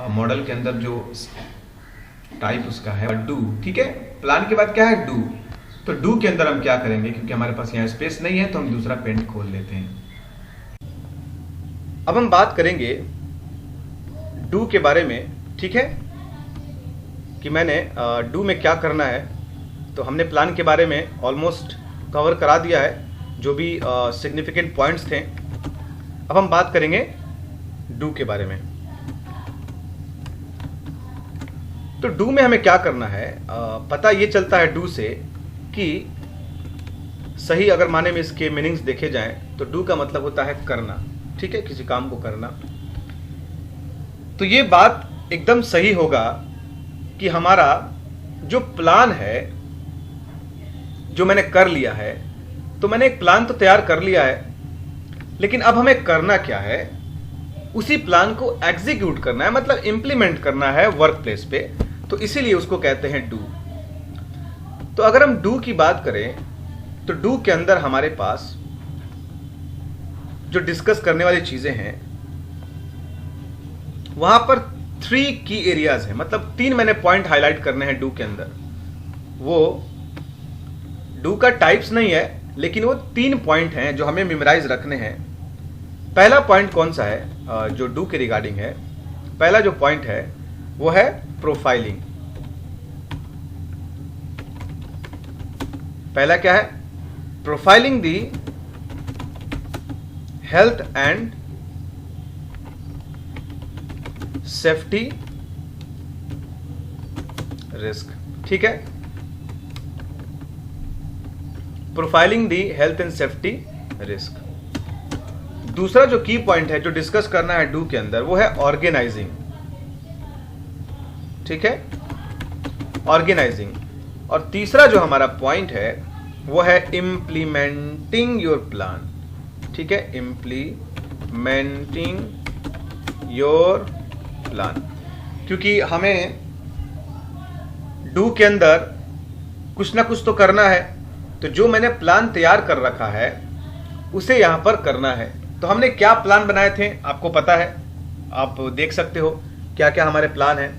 [SPEAKER 1] मॉडल के अंदर जो टाइप उसका है डू। ठीक है, प्लान के बाद क्या है, डू। तो डू के अंदर हम क्या करेंगे, क्योंकि हमारे पास यहाँ स्पेस नहीं है तो हम दूसरा पेंट खोल लेते हैं। अब हम बात करेंगे डू के बारे में। ठीक है, कि मैंने डू में क्या करना है। तो हमने प्लान के बारे में ऑलमोस्ट कवर करा दिया है, जो भी सिग्निफिकेंट पॉइंट्स थे। अब हम बात करेंगे डू के बारे में। तो डू में हमें क्या करना है, पता ये चलता है डू से कि सही अगर माने में इसके मीनिंग्स देखे जाएं तो डू का मतलब होता है करना। ठीक है, किसी काम को करना। तो ये बात एकदम सही होगा कि हमारा जो प्लान है, जो मैंने कर लिया है, तो मैंने एक प्लान तो तैयार कर लिया है, लेकिन अब हमें करना क्या है, उसी प्लान को एग्जीक्यूट करना है, मतलब इंप्लीमेंट करना है वर्क प्लेस पे। तो इसीलिए उसको कहते हैं डू। तो अगर हम डू की बात करें तो डू के अंदर हमारे पास जो डिस्कस करने वाली चीजें हैं, वहां पर 3 की एरियाज हैं, मतलब 3 मैंने पॉइंट हाईलाइट करने हैं डू के अंदर। वो डू का टाइप्स नहीं है, लेकिन वो 3 पॉइंट हैं जो हमें मेमोराइज रखने हैं। पहला पॉइंट कौन सा है जो डू के रिगार्डिंग है, पहला जो पॉइंट है वो है प्रोफाइलिंग। पहला क्या है, profiling the health and safety risk. ठीक है, profiling the health and safety risk. दूसरा जो की पॉइंट है जो डिस्कस करना है डू के अंदर, वो है ऑर्गेनाइजिंग। ठीक है, ऑर्गेनाइजिंग। और तीसरा जो हमारा पॉइंट है वो है इंप्लीमेंटिंग योर प्लान। ठीक है, इंप्लीमेंटिंग योर प्लान। क्योंकि हमें डू के अंदर कुछ ना कुछ तो करना है, तो जो मैंने प्लान तैयार कर रखा है उसे यहां पर करना है। तो हमने क्या प्लान बनाए थे आपको पता है, आप देख सकते हो क्या क्या हमारे प्लान है।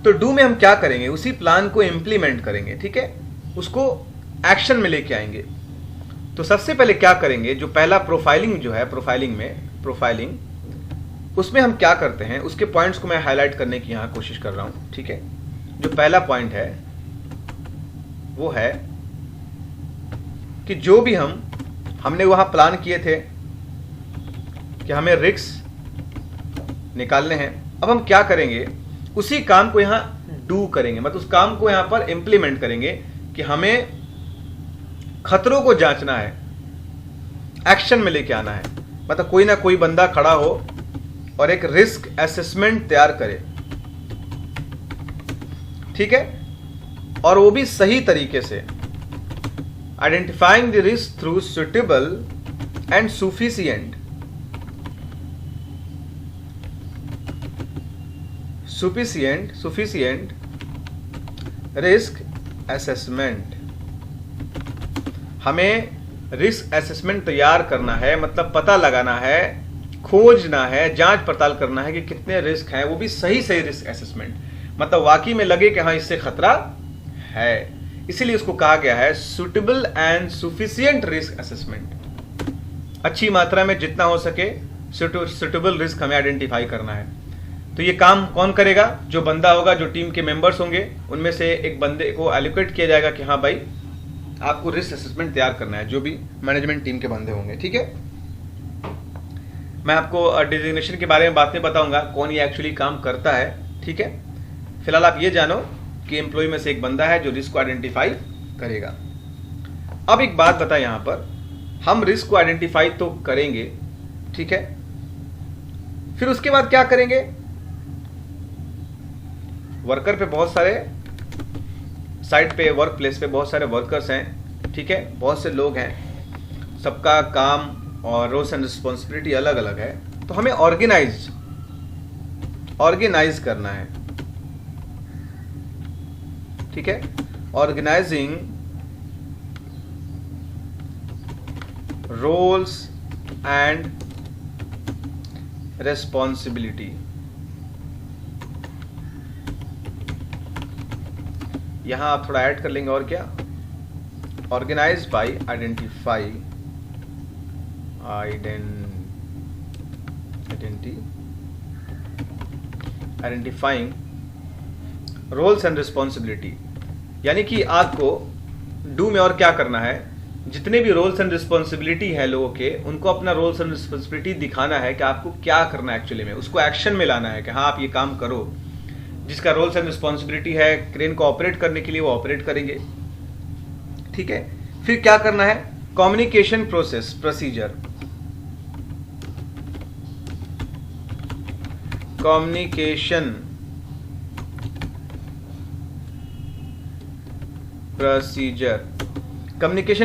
[SPEAKER 1] तो डू में हम क्या करेंगे, उसी प्लान को इंप्लीमेंट करेंगे। ठीक है, उसको एक्शन में लेके आएंगे। तो सबसे पहले क्या करेंगे, जो पहला प्रोफाइलिंग जो है, प्रोफाइलिंग उसमें हम क्या करते हैं, उसके पॉइंट्स को मैं हाईलाइट करने की यहां कोशिश कर रहा हूं। ठीक है, जो पहला पॉइंट है वो है कि जो भी हमने वहां प्लान किए थे कि हमें रिस्क निकालने हैं, अब हम क्या करेंगे, उसी काम को यहां डू करेंगे, मतलब उस काम को यहां पर इंप्लीमेंट करेंगे कि हमें खतरों को जांचना है, एक्शन में लेके आना है। मतलब कोई ना कोई बंदा खड़ा हो और एक रिस्क असेसमेंट तैयार करे ठीक है, और वो भी सही तरीके से। Identifying the risk through suitable and sufficient risk assessment. हमें रिस्क असेसमेंट तैयार करना है, मतलब पता लगाना है, खोजना है, जांच पड़ताल करना है कि कितने रिस्क हैं, वो भी सही रिस्क असेसमेंट, मतलब वाकई में लगे कि हाँ इससे खतरा है। इसीलिए उसको कहा गया है suitable and sufficient risk assessment. अच्छी मात्रा में जितना हो सके सुटेबल रिस्क हमें आइडेंटिफाई करना है। तो ये काम कौन करेगा? जो बंदा होगा, जो टीम के मेंबर्स होंगे, उनमें से एक बंदे को एलोकेट किया जाएगा कि हाँ भाई आपको रिस्क असेसमेंट तैयार करना है, जो भी मैनेजमेंट टीम के बंदे होंगे। ठीक है, मैं आपको डिजिग्नेशन के बारे में बातें बताऊंगा, कौन ये एक्चुअली काम करता है। ठीक है, फिलहाल आप ये जानो कि एम्प्लॉय में से एक बंदा है जो रिस्क को आइडेंटिफाई करेगा। अब एक बात बताएं, यहां पर हम रिस्क को आइडेंटिफाई तो करेंगे, ठीक है, फिर उसके बाद क्या करेंगे? वर्कर पे बहुत सारे, साइट पे, वर्क प्लेस पे बहुत सारे वर्कर्स हैं, ठीक है, बहुत से लोग हैं, सबका काम और रोल्स एंड रिस्पॉन्सिबिलिटी अलग अलग है। तो हमें ऑर्गेनाइज करना है, ठीक है, ऑर्गेनाइजिंग रोल्स एंड रेस्पॉन्सिबिलिटी। यहां आप थोड़ा ऐड कर लेंगे, और क्या? Organise by identifying roles and responsibility, यानी कि आपको डू में और क्या करना है, जितने भी रोल्स एंड रिस्पॉन्सिबिलिटी है लोगों के, उनको अपना रोल्स एंड रिस्पॉन्सिबिलिटी दिखाना है कि आपको क्या करना है एक्चुअली में, उसको एक्शन में लाना है कि हाँ आप ये काम करो। जिसका रोल्स एंड रिस्पॉन्सिबिलिटी है क्रेन को ऑपरेट करने के लिए, वो ऑपरेट करेंगे। ठीक है, फिर क्या करना है? Communication process procedure, communication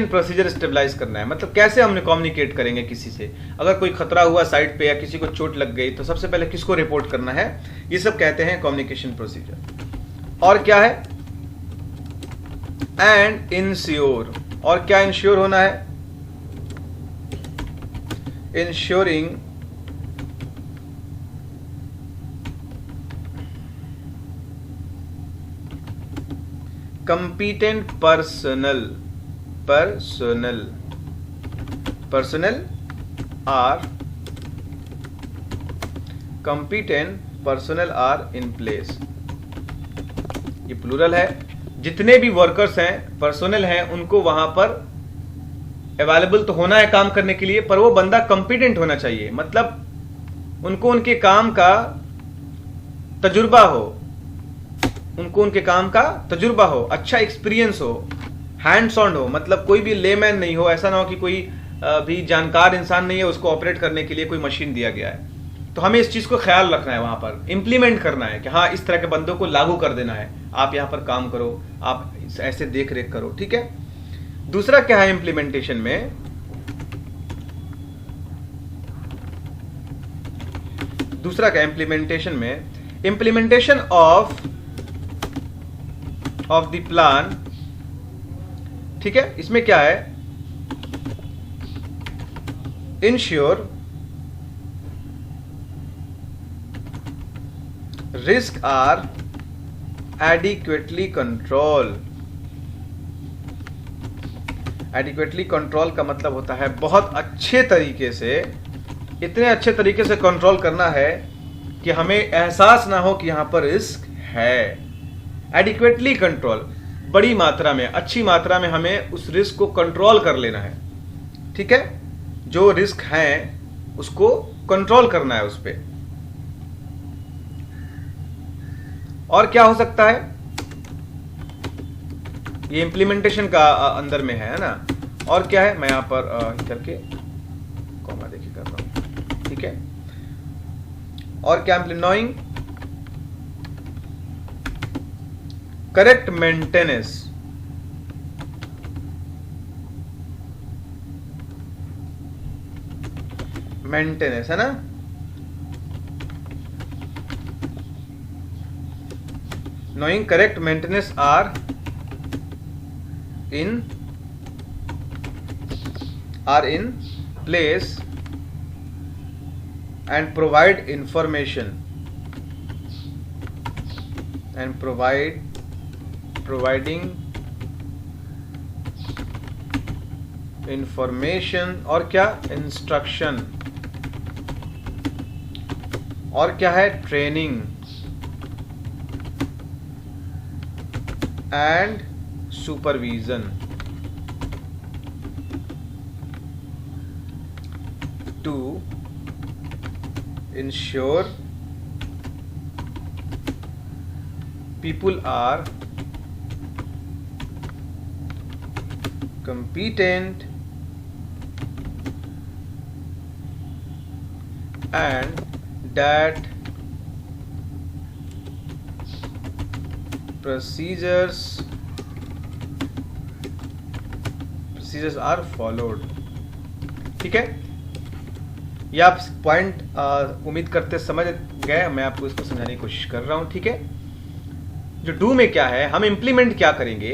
[SPEAKER 1] procedure stabilise करना है, मतलब कैसे हमने कम्युनिकेट करेंगे किसी से। अगर कोई खतरा हुआ साइट पे या किसी को चोट लग गई तो सबसे पहले किसको रिपोर्ट करना है, ये सब कहते हैं कम्युनिकेशन प्रोसीजर। और क्या है? एंड इंश्योर, और क्या इंश्योर होना है? Ensuring competent personnel are in place। ये प्लूरल है, जितने भी वर्कर्स हैं, पर्सोनल हैं, उनको वहां पर अवेलेबल तो होना है काम करने के लिए, पर वो बंदा कंपिटेंट होना चाहिए, मतलब उनको उनके काम का तजुर्बा हो, उनके काम का तजुर्बा हो, अच्छा एक्सपीरियंस हो, हैंड्स ऑन हो, मतलब कोई भी लेमैन नहीं हो। ऐसा ना हो कि कोई भी जानकार इंसान नहीं है, उसको ऑपरेट करने के लिए कोई मशीन दिया गया है। तो हमें इस चीज को ख्याल रखना है, वहां पर इंप्लीमेंट करना है कि हाँ इस तरह के बंदों को लागू कर देना है, आप यहां पर काम करो, आप ऐसे देख रेख करो। ठीक है, दूसरा क्या है इंप्लीमेंटेशन में? दूसरा क्या इंप्लीमेंटेशन में? Implementation of the plan. ठीक है, इसमें क्या है? Ensure risk are adequately control. Adequately control का मतलब होता है बहुत अच्छे तरीके से, इतने अच्छे तरीके से कंट्रोल करना है कि हमें एहसास ना हो कि यहां पर रिस्क है। एडिक्वेटली कंट्रोल, बड़ी मात्रा में, अच्छी मात्रा में हमें उस रिस्क को कंट्रोल कर लेना है। ठीक है, जो रिस्क है उसको कंट्रोल करना है उस पे। और क्या हो सकता है? ये इंप्लीमेंटेशन का अंदर में है ना। और क्या है? मैं यहां पर करके कॉमा देखिए कर रहा हूं। ठीक है, और क्या? करेक्ट मेंटेनेंस, है ना, knowing correct maintenance are in place and providing information और क्या इंस्ट्रक्शन, और क्या है training and supervision to ensure people are competent and that procedures are followed। ठीक है, ये आप पॉइंट उम्मीद करते समझ गए, मैं आपको इसको समझाने की कोशिश कर रहा हूं। ठीक है, जो डू में क्या है, हम इंप्लीमेंट क्या करेंगे,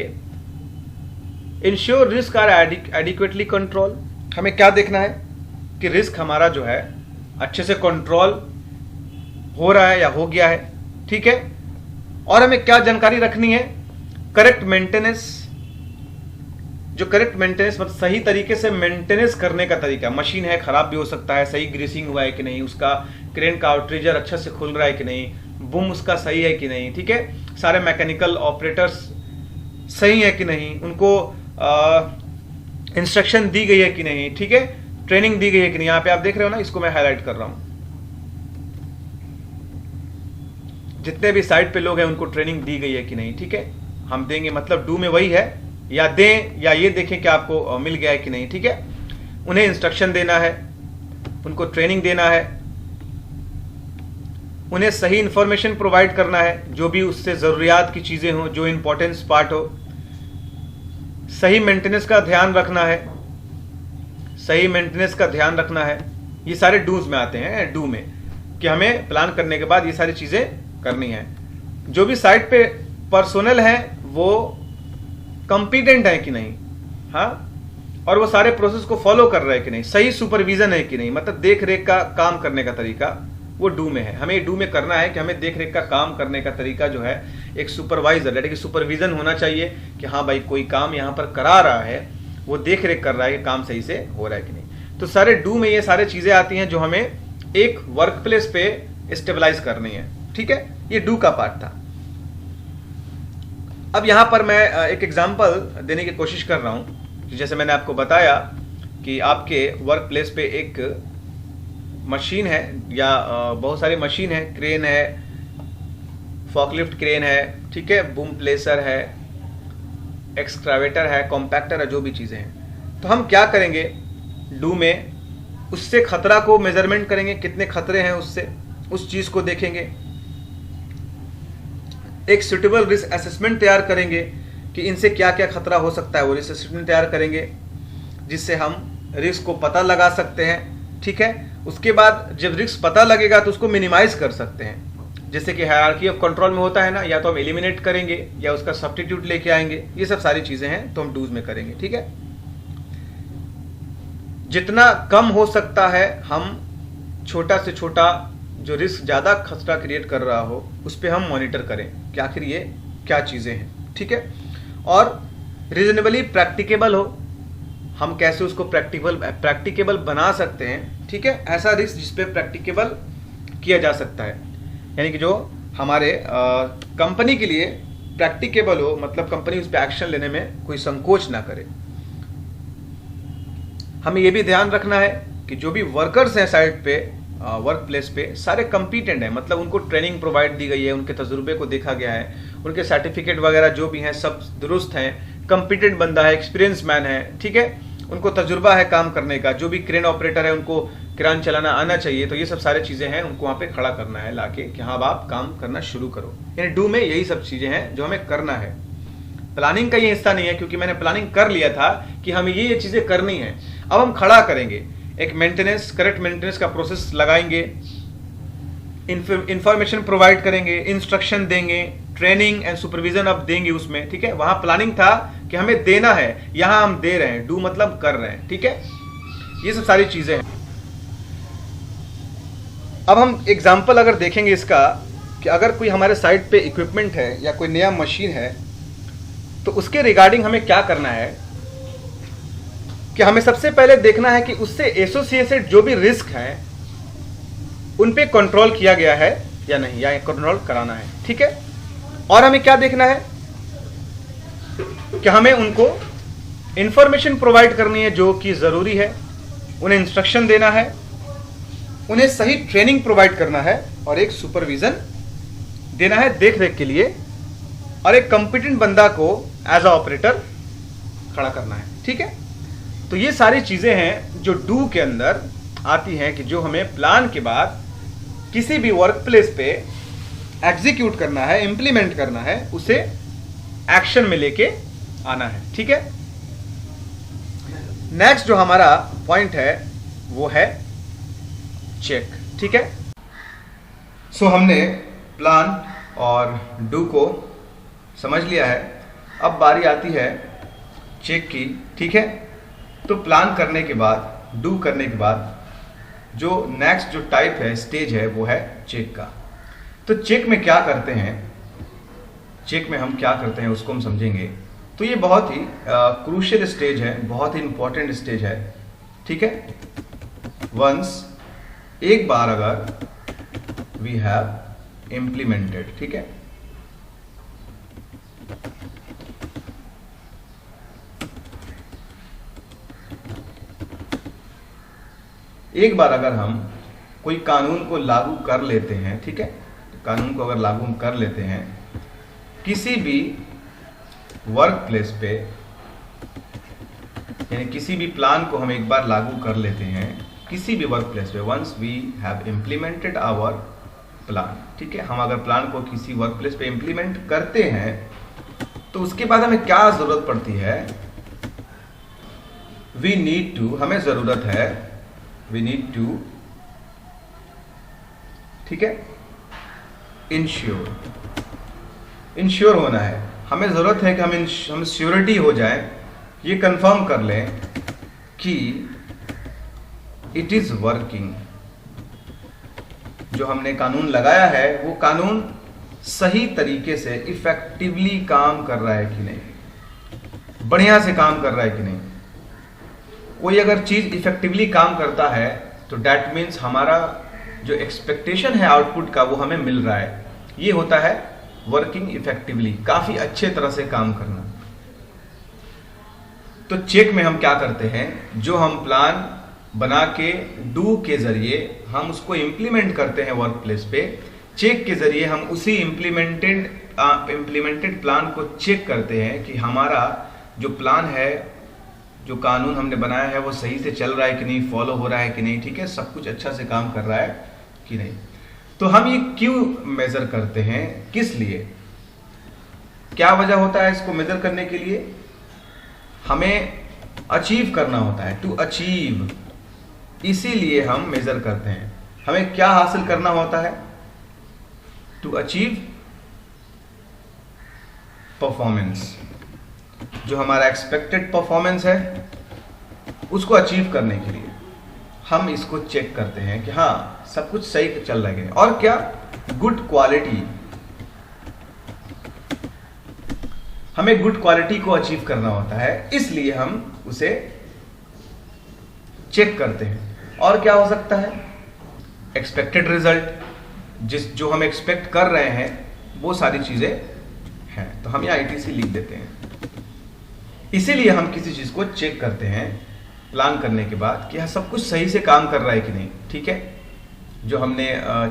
[SPEAKER 1] ensure risk are adequately control. हमें क्या देखना है कि रिस्क हमारा जो है अच्छे से कंट्रोल हो रहा है या हो गया है। ठीक है, और हमें क्या जानकारी रखनी है, करेक्ट मेंटेनेंस। जो करेक्ट मेंटेनेंस मतलब सही तरीके से मेंटेनेंस करने का तरीका, मशीन है खराब भी हो सकता है, सही ग्रीसिंग हुआ है कि नहीं, उसका क्रेन का आउटरीजर अच्छा से खुल रहा है कि नहीं, बूम उसका सही है कि नहीं। ठीक है, सारे मैकेनिकल ऑपरेटर्स सही है कि नहीं, उनको इंस्ट्रक्शन दी गई है कि नहीं। ठीक है, ट्रेनिंग दी गई है कि नहीं। यहां पे आप देख रहे हो ना, इसको मैं हाईलाइट कर रहा हूं, जितने भी साइट पे लोग हैं उनको ट्रेनिंग दी गई है कि नहीं। ठीक है, हम देंगे मतलब डू में वही है, या दें या ये देखें कि आपको मिल गया है कि नहीं। ठीक है, उन्हें इंस्ट्रक्शन देना है, उनको ट्रेनिंग देना है, उन्हें सही इंफॉर्मेशन प्रोवाइड करना है, जो भी उससे जरूरियात की चीजें हो, जो इंपॉर्टेंस पार्ट हो, सही मेंटेनेंस का ध्यान रखना है, सही मेंटेनेंस का ध्यान रखना है। ये सारे डूज में आते हैं, डू में, कि हमें प्लान करने के बाद ये सारी चीजें करनी है। जो भी साइट पे पर्सोनल है वो कॉम्पिटेंट है कि नहीं, हाँ, और वो सारे प्रोसेस को फॉलो कर रहे हैं कि नहीं, सही सुपरविजन है कि नहीं, मतलब देख रेख का काम करने का तरीका वो डू में है। हमें डू में करना है कि हमें देख रेख का काम करने का तरीका जो है एक सुपरवाइजर यानी कि सुपरविजन होना चाहिए कि हाँ भाई कोई काम यहाँ पर करा रहा है, वो देख रेख कर रहा है कि काम सही से हो रहा है कि नहीं। तो सारे डू में ये सारे चीजें आती हैं जो हमें एक वर्क प्लेस पे स्टेबलाइज करनी है। ठीक है, ये डू का पार्ट था। अब यहां पर मैं एक एग्जांपल देने की कोशिश कर रहा हूं। जैसे मैंने आपको बताया कि आपके वर्क प्लेस पे एक मशीन है या बहुत सारी मशीन है, क्रेन है, फॉकलिफ्ट क्रेन है, ठीक है, बूम प्लेसर है, एक्सकावेटर है, कॉम्पैक्टर है, जो भी चीजें हैं। तो हम क्या करेंगे डू में, उससे खतरा को मेजरमेंट करेंगे, कितने खतरे हैं उससे, उस चीज को देखेंगे, एक सुटेबल रिस्क असेसमेंट तैयार करेंगे कि इनसे क्या क्या खतरा हो सकता है, वो रिस्क असेसमेंट तैयार करेंगे जिससे हम रिस्क को पता लगा सकते हैं। ठीक है, उसके बाद जब रिस्क पता लगेगा तो उसको मिनिमाइज कर सकते हैं, जैसे कि हायरार्की ऑफ कंट्रोल में होता है ना, या तो हम एलिमिनेट करेंगे या उसका सब्स्टिट्यूट लेके आएंगे। ये सब सारी चीजें हैं तो हम डूज में करेंगे। ठीक है, जितना कम हो सकता है हम छोटा से छोटा जो रिस्क ज्यादा खतरा क्रिएट कर रहा हो उस पर हम मॉनिटर करें कि आखिर ये क्या चीजें हैं। ठीक है, और रीजनेबली प्रैक्टिकेबल हो, हम कैसे उसको प्रैक्टिकेबल बना सकते हैं। ठीक है, ऐसा रिस्क जिसपे प्रैक्टिकेबल किया जा सकता है, यानी कि जो हमारे कंपनी के लिए प्रैक्टिकेबल हो, मतलब कंपनी उस पर एक्शन लेने में कोई संकोच ना करे। हमें यह भी ध्यान रखना है कि जो भी वर्कर्स हैं साइट पे, वर्क प्लेस पे, सारे कॉम्पिटेंट हैं, मतलब उनको ट्रेनिंग प्रोवाइड दी गई है, उनके तजुर्बे को देखा गया है, उनके सर्टिफिकेट वगैरह जो भी हैं सब दुरुस्त हैं, कॉम्पिटेंट बंदा है, एक्सपीरियंस मैन है। ठीक है, उनको तजुर्बा है काम करने का। जो भी क्रेन ऑपरेटर है उनको किरान चलाना आना चाहिए, तो ये सब सारी चीज़ें हैं, उनको वहाँ पे खड़ा करना है लाके कि हाँ अब आप काम करना शुरू करो। यानी डू में यही सब चीज़ें हैं जो हमें करना है। प्लानिंग का ये हिस्सा नहीं है, क्योंकि मैंने प्लानिंग कर लिया था कि हमें ये चीज़ें करनी है। अब हम खड़ा करेंगे, एक मेंटेनेंस, करेक्ट मेंटेनेंस का प्रोसेस लगाएंगे, इंफॉर्मेशन प्रोवाइड करेंगे, इंस्ट्रक्शन देंगे, ट्रेनिंग एंड सुपरविजन अब देंगे उसमें, ठीक है। वहां प्लानिंग था कि हमें देना है, यहां हम दे रहे हैं, डू मतलब कर रहे हैं, ठीक है। ये सब सारी चीजें हैं। अब हम एग्जाम्पल अगर देखेंगे इसका कि अगर कोई हमारे साइट पे इक्विपमेंट है या कोई नया मशीन है, तो उसके रिगार्डिंग हमें क्या करना है कि हमें सबसे पहले देखना है कि उससे एसोसिएटेड जो भी रिस्क हैं उन पे कंट्रोल किया गया है या नहीं, या कंट्रोल कराना है, ठीक है। और हमें क्या देखना है कि हमें उनको इंफॉर्मेशन प्रोवाइड करनी है जो कि जरूरी है, उन्हें इंस्ट्रक्शन देना है, उन्हें सही ट्रेनिंग प्रोवाइड करना है और एक सुपरविजन देना है देख रेख के लिए, और एक कॉम्पिटेंट बंदा को एज अ ऑपरेटर खड़ा करना है, ठीक है। तो ये सारी चीजें हैं जो डू के अंदर आती हैं कि जो हमें प्लान के बाद किसी भी वर्क प्लेस पे एग्जीक्यूट करना है, इंप्लीमेंट करना है, उसे एक्शन में लेके आना है, ठीक है। नेक्स्ट जो हमारा पॉइंट है वो है चेक, ठीक है। सो हमने प्लान और डू को समझ लिया है। अब बारी आती है चेक की, ठीक है। तो प्लान करने के बाद, डू करने के बाद जो नेक्स्ट जो टाइप है, स्टेज है, वो है चेक का। तो चेक में क्या करते हैं, चेक में हम क्या करते हैं उसको हम समझेंगे। तो ये बहुत ही क्रूशियल स्टेज है, बहुत ही इंपॉर्टेंट स्टेज है, ठीक है। वंस, एक बार अगर वी हैव इम्प्लीमेंटेड, ठीक है, एक बार अगर हम कोई कानून को लागू कर लेते हैं, ठीक है, कानून को अगर लागू कर लेते हैं किसी भी वर्क प्लेस पे, यानी किसी भी प्लान को हम एक बार लागू कर लेते हैं किसी भी वर्क प्लेस पे, once we have implemented our plan, ठीक है। हम अगर प्लान को किसी वर्क प्लेस पे इम्प्लीमेंट करते हैं तो उसके बाद हमें क्या जरूरत पड़ती है, वी नीड टू, हमें जरूरत है, वी नीड टू, ठीक है, इंश्योर होना है। हमें जरूरत है कि हम श्योरिटी हो जाए, ये कंफर्म कर लें कि इट इज वर्किंग। जो हमने कानून लगाया है वो कानून सही तरीके से इफेक्टिवली काम कर रहा है कि नहीं, बढ़िया से काम कर रहा है कि नहीं। कोई अगर चीज इफेक्टिवली काम करता है तो डैट मीन्स हमारा जो एक्सपेक्टेशन है आउटपुट का वो हमें मिल रहा है। ये होता है वर्किंग इफेक्टिवली, काफी अच्छे तरह से काम करना। तो चेक में हम क्या करते हैं, जो हम प्लान बना के डू के जरिए हम उसको इंप्लीमेंट करते हैं वर्क प्लेस पे, चेक के जरिए हम उसी इंप्लीमेंटेड प्लान को चेक करते हैं कि हमारा जो प्लान है, जो कानून हमने बनाया है वो सही से चल रहा है कि नहीं, फॉलो हो रहा है कि नहीं, ठीक है, सब कुछ अच्छा से काम कर रहा है कि नहीं। तो हम ये क्यों मेजर करते हैं, किस लिए, क्या वजह होता है इसको मेजर करने के लिए? हमें अचीव करना होता है, टू अचीव, इसीलिए हम मेजर करते हैं। हमें क्या हासिल करना होता है? To achieve performance. जो हमारा एक्सपेक्टेड परफॉर्मेंस है उसको अचीव करने के लिए हम इसको चेक करते हैं कि हाँ सब कुछ सही चल रहा है। और क्या? Good quality. हमें गुड क्वालिटी को अचीव करना होता है, इसलिए हम उसे चेक करते हैं। और क्या हो सकता है? एक्सपेक्टेड रिजल्ट, जो हम एक्सपेक्ट कर रहे हैं वो सारी चीजें हैं, तो हम यहाँ ITC लिख देते हैं। इसीलिए हम किसी चीज को चेक करते हैं प्लान करने के बाद कि हाँ सब कुछ सही से काम कर रहा है कि नहीं, ठीक है। जो हमने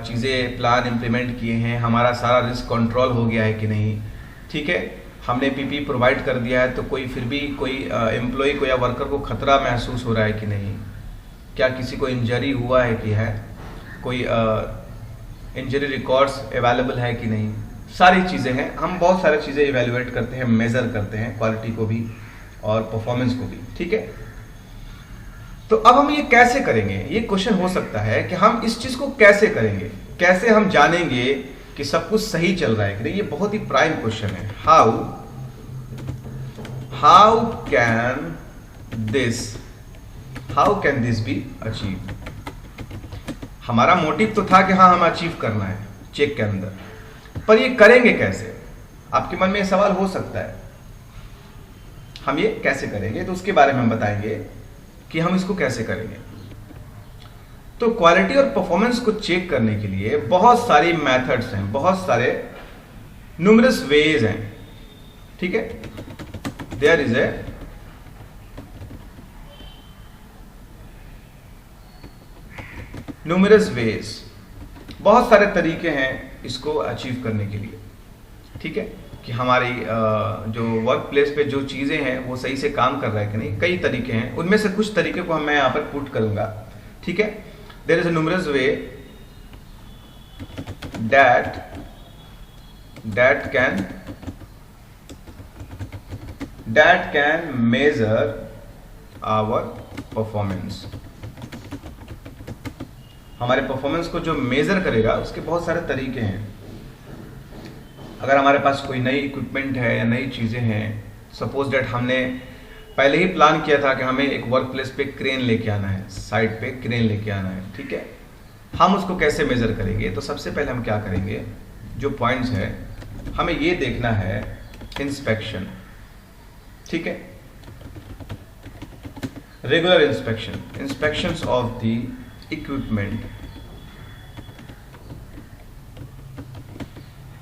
[SPEAKER 1] चीजें प्लान इंप्लीमेंट किए हैं, हमारा सारा रिस्क कंट्रोल हो गया है कि नहीं, ठीक है। हमने PP प्रोवाइड कर दिया है तो फिर भी कोई एम्प्लॉय को या वर्कर को खतरा महसूस हो रहा है कि नहीं, क्या किसी को इंजरी हुआ है कि है, कोई इंजरी रिकॉर्ड्स अवेलेबल है कि नहीं, सारी चीज़ें हैं। हम बहुत सारी चीज़ें इवेल्युएट करते हैं, मेज़र करते हैं, क्वालिटी को भी और परफॉर्मेंस को भी, ठीक है। तो अब हम ये कैसे करेंगे, ये क्वेश्चन हो सकता है कि हम इस चीज़ को कैसे करेंगे, कैसे हम जानेंगे कि सब कुछ सही चल रहा है कि नहीं। ये बहुत ही प्राइम क्वेश्चन है। How can this be achieve. हमारा मोटिव तो था कि हाँ हम अचीव करना है चेक के अंदर, पर ये करेंगे कैसे। आपके मन में ये सवाल हो सकता है, हम ये कैसे करेंगे, तो उसके बारे में हम बताएंगे कि हम इसको कैसे करेंगे। तो क्वालिटी और परफॉर्मेंस को चेक करने के लिए बहुत सारी मेथड्स हैं, बहुत सारे न्यूमरस वेज हैं, ठीक है। There is a numerous ways, बहुत सारे तरीके हैं इसको अचीव करने के लिए, ठीक है, कि हमारी जो वर्क प्लेस पे जो चीज़ें हैं वो सही से काम कर रहा है कि नहीं। कई तरीके हैं, उनमें से कुछ तरीके को मैं यहाँ पर पुट करूँगा, ठीक है। There is a numerous way that can measure our performance। हमारे परफॉर्मेंस को जो मेजर करेगा उसके बहुत सारे तरीके हैं। अगर हमारे पास कोई नई इक्विपमेंट है या नई चीज़ें हैं, सपोज डेट हमने पहले ही प्लान किया था कि हमें एक वर्क प्लेस पे क्रेन लेके आना है, साइट पे क्रेन लेके आना है, ठीक है। हम उसको कैसे मेजर करेंगे, तो सबसे पहले हम क्या करेंगे, जो पॉइंट्स है हमें ये देखना है इंस्पेक्शन, ठीक है। Regular inspections of the equipment,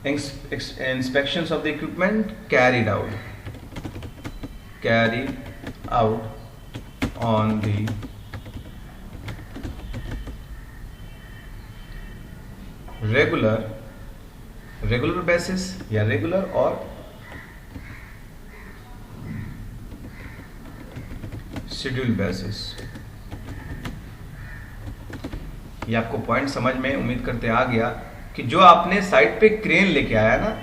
[SPEAKER 1] inspections of the equipment carried out on the regular basis या regular और schedule basis। ये आपको पॉइंट समझ में उम्मीद करते आ गया कि जो आपने साइट पे क्रेन लेके आया ना,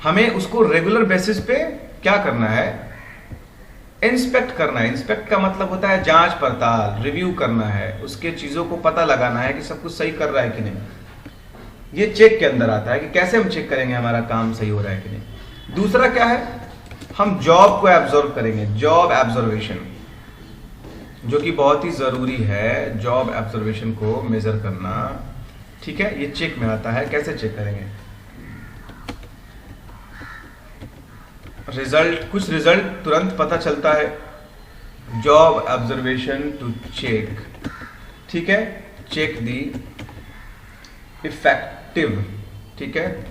[SPEAKER 1] हमें उसको रेगुलर बेसिस पे क्या करना है, इंस्पेक्ट करना है। इंस्पेक्ट का मतलब होता है जांच पड़ताल, रिव्यू करना है, उसके चीज़ों को पता लगाना है कि सब कुछ सही कर रहा है कि नहीं। ये चेक के अंदर आता है कि कैसे हम चेक करेंगे हमारा काम सही हो रहा है कि नहीं। दूसरा क्या है, हम जॉब को एब्जॉर्व करेंगे, जॉब एब्जर्वेशन, जो कि बहुत ही ज़रूरी है, जॉब एब्जर्वेशन को मेज़र करना, ठीक है। ये चेक में आता है। कैसे चेक करेंगे, कुछ रिजल्ट तुरंत पता चलता है, जॉब ऑब्जर्वेशन टू चेक, ठीक है, चेक दी इफेक्टिव, ठीक है,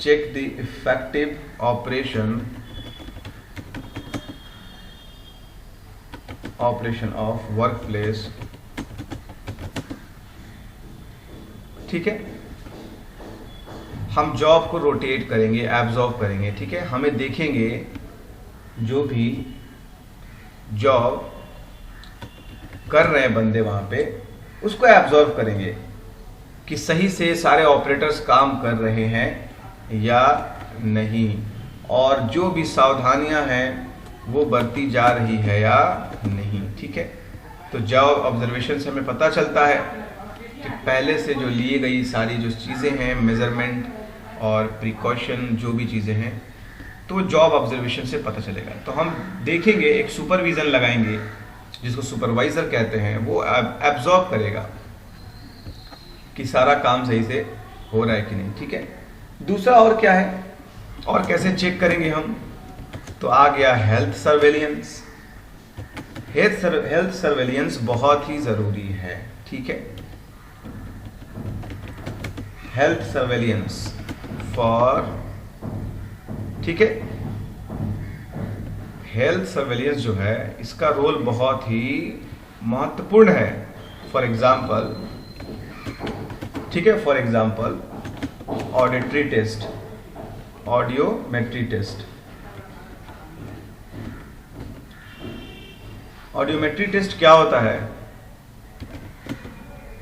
[SPEAKER 1] check the effective operation of work place, ठीक है। हम जॉब को रोटेट करेंगे, एब्जॉर्व करेंगे, ठीक है। हमें देखेंगे जो भी जॉब कर रहे हैं बंदे वहां पे, उसको एब्जॉर्व करेंगे कि सही से सारे ऑपरेटर्स काम कर रहे हैं या नहीं, और जो भी सावधानियां हैं वो बरती जा रही है या नहीं, ठीक है। तो जॉब ऑब्जर्वेशन से हमें पता चलता है कि पहले से जो लिए गई सारी जो चीज़ें हैं, मेजरमेंट और प्रिकॉशन जो भी चीज़ें हैं, तो जॉब ऑब्जर्वेशन से पता चलेगा। तो हम देखेंगे, एक सुपरविजन लगाएंगे जिसको सुपरवाइजर कहते हैं, वो एब्जॉर्ब करेगा कि सारा काम सही से हो रहा है कि नहीं, ठीक है। दूसरा और क्या है, और कैसे चेक करेंगे हम, तो आ गया हेल्थ सर्वेलियंस। हेल्थ सर्वेलियंस बहुत ही ज़रूरी है, ठीक है। हेल्थ सर्वेलियंस फॉर, ठीक है, हेल्थ सर्वेलियंस जो है इसका रोल बहुत ही महत्वपूर्ण है। फॉर एग्जाम्पल, ठीक है, for example auditory test, audiometry test, audiometry test क्या होता है?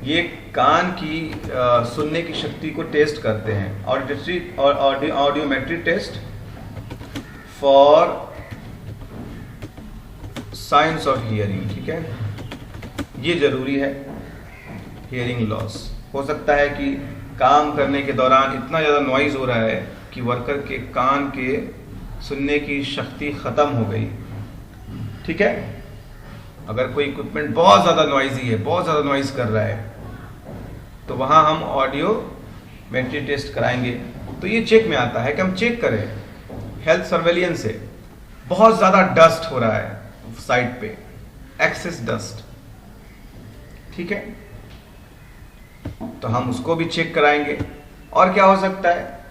[SPEAKER 1] ये कान की सुनने की शक्ति को टेस्ट करते हैं। Audiometry test for science of hearing, ठीक है, ये जरूरी है। हियरिंग लॉस हो सकता है कि काम करने के दौरान इतना ज़्यादा नॉइज हो रहा है कि वर्कर के कान के सुनने की शक्ति ख़त्म हो गई, ठीक है। अगर कोई इक्विपमेंट बहुत ज़्यादा नॉइजी है, बहुत ज़्यादा नॉइज कर रहा है, तो वहाँ हम ऑडियोमेट्री टेस्ट कराएंगे। तो ये चेक में आता है कि हम चेक करें हेल्थ सर्वेलियंस से बहुत ज़्यादा डस्ट हो रहा है साइड पे, एक्सेस डस्ट, ठीक है, तो हम उसको भी चेक कराएंगे। और क्या हो सकता है?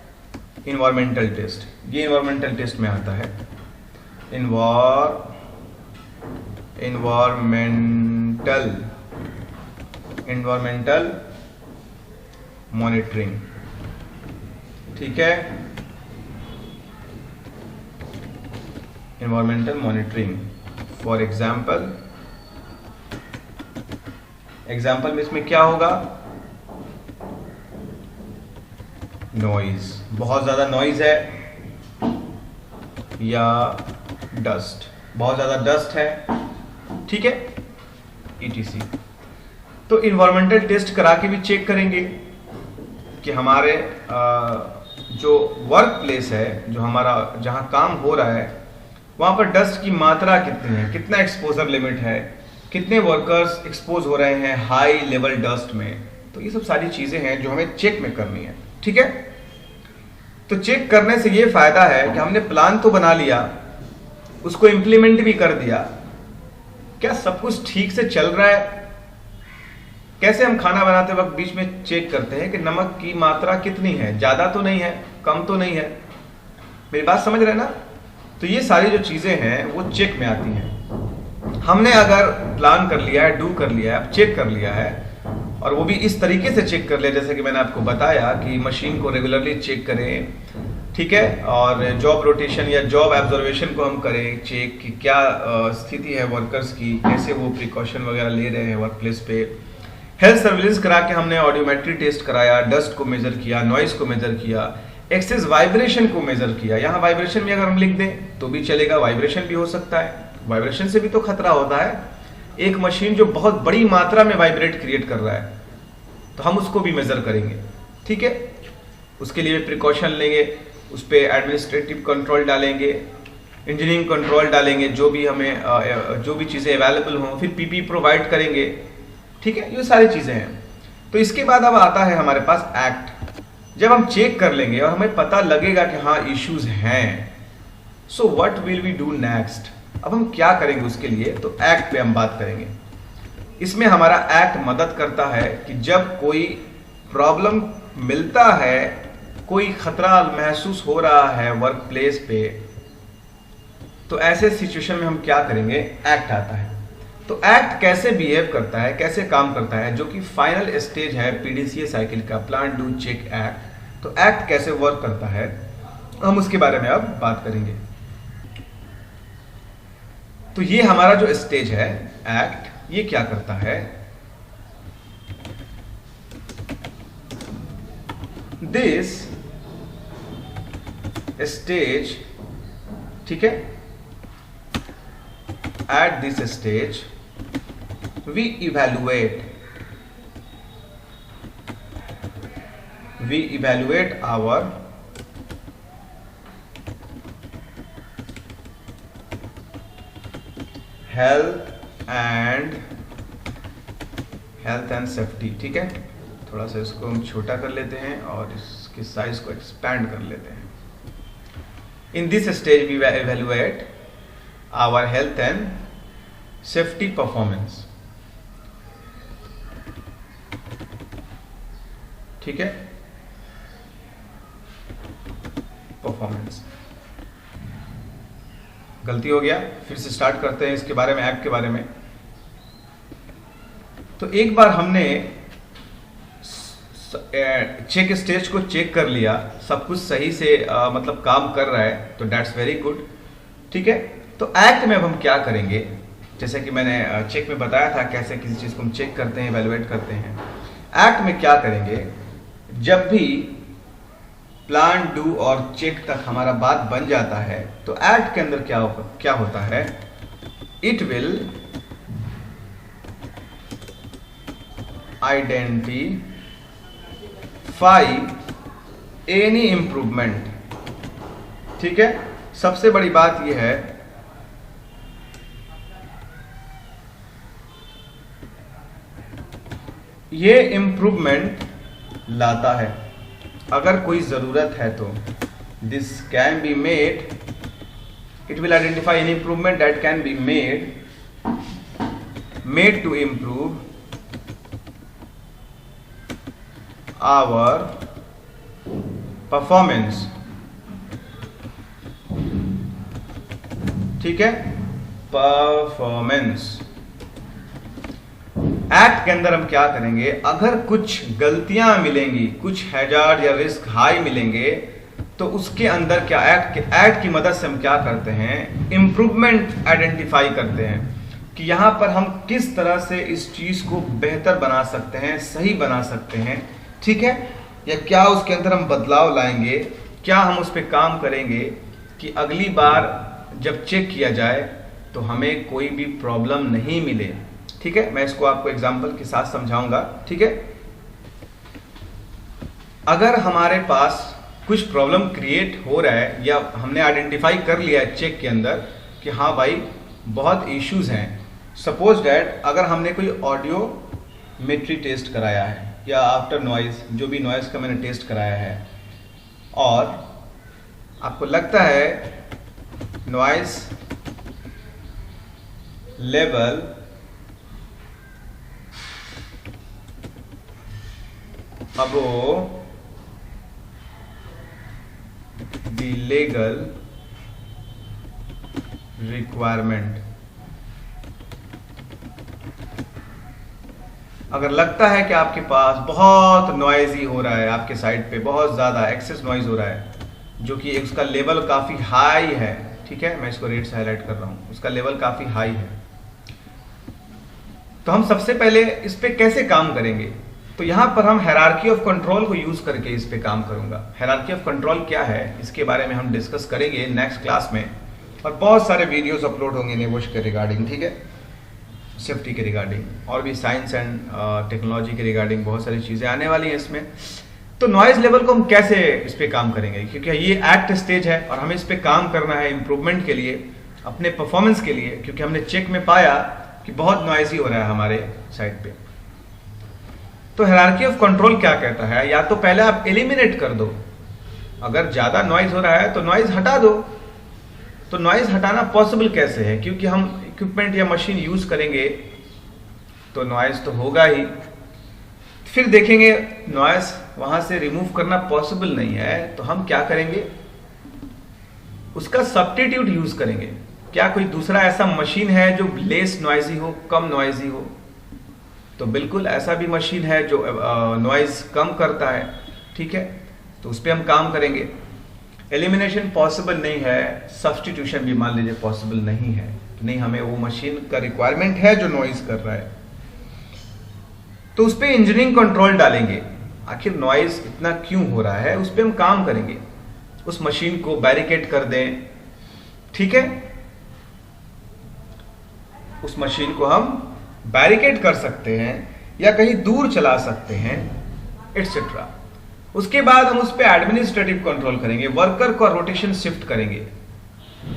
[SPEAKER 1] इन्वायरमेंटल टेस्ट, ये इन्वायरमेंटल टेस्ट में आता है। इन्वायरमेंटल मॉनिटरिंग, ठीक है, इन्वायरमेंटल मॉनिटरिंग। फॉर एग्जाम्पल में इसमें क्या होगा? नॉइज, बहुत ज्यादा नॉइज है या डस्ट, बहुत ज्यादा डस्ट है, ठीक है, ETC। तो इन्वायरमेंटल टेस्ट करा के भी चेक करेंगे कि हमारे जो वर्क प्लेस है, जो हमारा जहां काम हो रहा है, वहां पर डस्ट की मात्रा कितनी है, कितना एक्सपोजर लिमिट है, कितने वर्कर्स एक्सपोज हो रहे हैं हाई लेवल डस्ट में। तो ये सब सारी चीजें हैं जो हमें चेक में करनी है, ठीक है। तो चेक करने से ये फायदा है कि हमने प्लान तो बना लिया, उसको इंप्लीमेंट भी कर दिया, क्या सब कुछ ठीक से चल रहा है। कैसे हम खाना बनाते वक्त बीच में चेक करते हैं कि नमक की मात्रा कितनी है, ज्यादा तो नहीं है, कम तो नहीं है, मेरी बात समझ रहे ना। तो ये सारी जो चीजें हैं वो चेक में आती हैं। हमने अगर प्लान कर लिया है, डू कर लिया है, चेक कर लिया है, और वो भी इस तरीके से चेक कर लिया जैसे कि मैंने आपको बताया कि मशीन को रेगुलरली चेक करें, ठीक है, और जॉब रोटेशन या जॉब ऑब्जर्वेशन को हम करें चेक कि क्या स्थिति है वर्कर्स की, कैसे वो प्रिकॉशन वगैरह ले रहे हैं वर्क प्लेस पे। हेल्थ सर्विलेंस करा के हमने ऑडियोमेट्री टेस्ट कराया, डस्ट को मेजर किया, नॉइज को मेजर किया, एक्सेस वाइब्रेशन को मेजर किया। यहाँ वाइब्रेशन भी अगर हम लिख दें तो भी चलेगा, वाइब्रेशन भी हो सकता है, वाइब्रेशन से भी तो खतरा होता है। एक मशीन जो बहुत बड़ी मात्रा में वाइब्रेट क्रिएट कर रहा है तो हम उसको भी मेजर करेंगे, ठीक है, उसके लिए प्रिकॉशन लेंगे, उस पर एडमिनिस्ट्रेटिव कंट्रोल डालेंगे, इंजीनियरिंग कंट्रोल डालेंगे, जो भी हमें जो भी चीज़ें अवेलेबल हों, फिर पीपी प्रोवाइड करेंगे, ठीक है, ये सारी चीज़ें हैं। तो इसके बाद अब आता है हमारे पास एक्ट। जब हम चेक कर लेंगे और हमें पता लगेगा कि हाँ इश्यूज हैं, so what will we do next, अब हम क्या करेंगे उसके लिए, तो एक्ट पे हम बात करेंगे। इसमें हमारा एक्ट मदद करता है कि जब कोई प्रॉब्लम मिलता है, कोई खतरा महसूस हो रहा है वर्क प्लेस पे, तो ऐसे सिचुएशन में हम क्या करेंगे, एक्ट आता है। तो एक्ट कैसे बिहेव करता है, कैसे काम करता है, जो कि फाइनल स्टेज है PDCA साइकिल का, प्लान डू चेक एक्ट। तो एक्ट कैसे वर्क करता है हम उसके बारे में अब बात करेंगे। तो ये हमारा जो स्टेज है एक्ट, ये क्या करता है, दिस स्टेज, ठीक है, at this stage we evaluate our health and safety, ठीक है। थोड़ा सा इसको हम छोटा कर लेते हैं और इसके साइज को एक्सपैंड कर लेते हैं। In this stage we evaluate our health and safety performance, ठीक है, परफॉर्मेंस। गलती हो गया, फिर से स्टार्ट करते हैं इसके बारे में, ऐप के बारे में। तो एक बार हमने चेक स्टेज को चेक कर लिया, सब कुछ सही से मतलब काम कर रहा है, तो दैट्स वेरी गुड, ठीक है। तो एक्ट में अब हम क्या करेंगे, जैसे कि मैंने चेक में बताया था कैसे किसी चीज़ को हम चेक करते हैं, इवेलुएट करते हैं। एक्ट में क्या करेंगे, जब भी प्लान, डू और चेक तक हमारा बात बन जाता है तो एक्ट के अंदर क्या होता है, it will identify any improvement. ठीक है, सबसे बड़ी बात यह है ये इंप्रूवमेंट लाता है अगर कोई जरूरत है तो। This can be made, it will identify any improvement that can be made to improve our performance. ठीक है, परफॉर्मेंस। एक्ट के अंदर हम क्या करेंगे, अगर कुछ गलतियां मिलेंगी, कुछ हैजार्ड या रिस्क हाई मिलेंगे, तो उसके अंदर क्या एक्ट की मदद से हम क्या करते हैं, इंप्रूवमेंट आइडेंटिफाई करते हैं कि यहां पर हम किस तरह से इस चीज को बेहतर बना सकते हैं, सही बना सकते हैं। ठीक है, या क्या उसके अंदर हम बदलाव लाएंगे, क्या हम उस पर काम करेंगे कि अगली बार जब चेक किया जाए तो हमें कोई भी प्रॉब्लम नहीं मिले। ठीक है, मैं इसको आपको एग्जांपल के साथ समझाऊंगा। ठीक है, अगर हमारे पास कुछ प्रॉब्लम क्रिएट हो रहा है या हमने आइडेंटिफाई कर लिया है चेक के अंदर कि हाँ भाई बहुत इश्यूज हैं, सपोज डैट अगर हमने कोई ऑडियो मेट्री टेस्ट कराया है या आफ्टर नॉइज, जो भी नॉइज का मैंने टेस्ट कराया है, और आपको लगता है noise level above the legal requirement। अगर लगता है कि आपके पास बहुत नॉइजी हो रहा है, आपके साइड पे बहुत ज़्यादा एक्सेस नॉइज हो रहा है, जो कि उसका लेवल काफ़ी हाई है। ठीक है, मैं इसको रेट से हाईलाइट कर रहा हूँ, उसका लेवल काफ़ी हाई है, तो हम सबसे पहले इस पे कैसे काम करेंगे, तो यहां पर हम हायरार्की ऑफ कंट्रोल को यूज करके इस पे काम करूंगा। हायरार्की ऑफ कंट्रोल क्या है, इसके बारे में हम डिस्कस करेंगे नेक्स्ट क्लास में, और बहुत सारे वीडियोस अपलोड होंगे नेवोश के रिगार्डिंग। ठीक है, सेफ्टी के रिगार्डिंग और भी साइंस एंड टेक्नोलॉजी के रिगार्डिंग बहुत सारी चीजें आने वाली हैं इसमें। तो नॉइज लेवल को हम कैसे इस पे काम करेंगे, क्योंकि ये एक्ट स्टेज है और हमें इस पे काम करना है इंप्रूवमेंट के लिए, अपने परफॉर्मेंस के लिए, क्योंकि हमने चेक में पाया कि बहुत नॉइजी हो रहा है हमारे साइड पे। तो हायरार्की ऑफ कंट्रोल क्या कहता है, या तो पहले आप एलिमिनेट कर दो, अगर ज्यादा नॉइज हो रहा है तो नॉइज हटा दो। तो नॉइज हटाना पॉसिबल कैसे है, क्योंकि हम इक्विपमेंट या मशीन यूज करेंगे तो नॉइज तो होगा ही, फिर देखेंगे नॉइज वहां से रिमूव करना पॉसिबल नहीं है, तो हम क्या करेंगे, उसका सब्स्टिट्यूट यूज करेंगे। क्या कोई दूसरा ऐसा मशीन है जो लेस नॉइजी हो, कम नॉइजी हो, तो बिल्कुल ऐसा भी मशीन है जो नॉइज कम करता है। ठीक है, तो उस पर हम काम करेंगे। एलिमिनेशन पॉसिबल नहीं है, सब्स्टिट्यूशन भी मान लीजिए पॉसिबल नहीं है, नहीं हमें वो मशीन का रिक्वायरमेंट है जो नॉइज कर रहा है, तो उस पर इंजीनियरिंग कंट्रोल डालेंगे, आखिर नॉइज इतना क्यों हो रहा है, उस पर हम काम करेंगे। उस मशीन को बैरिकेड कर दें, ठीक है, उस मशीन को हम बैरिकेड कर सकते हैं या कहीं दूर चला सकते हैं, एटसेट्रा। उसके बाद हम उस पर एडमिनिस्ट्रेटिव कंट्रोल करेंगे, वर्कर को रोटेशन शिफ्ट करेंगे।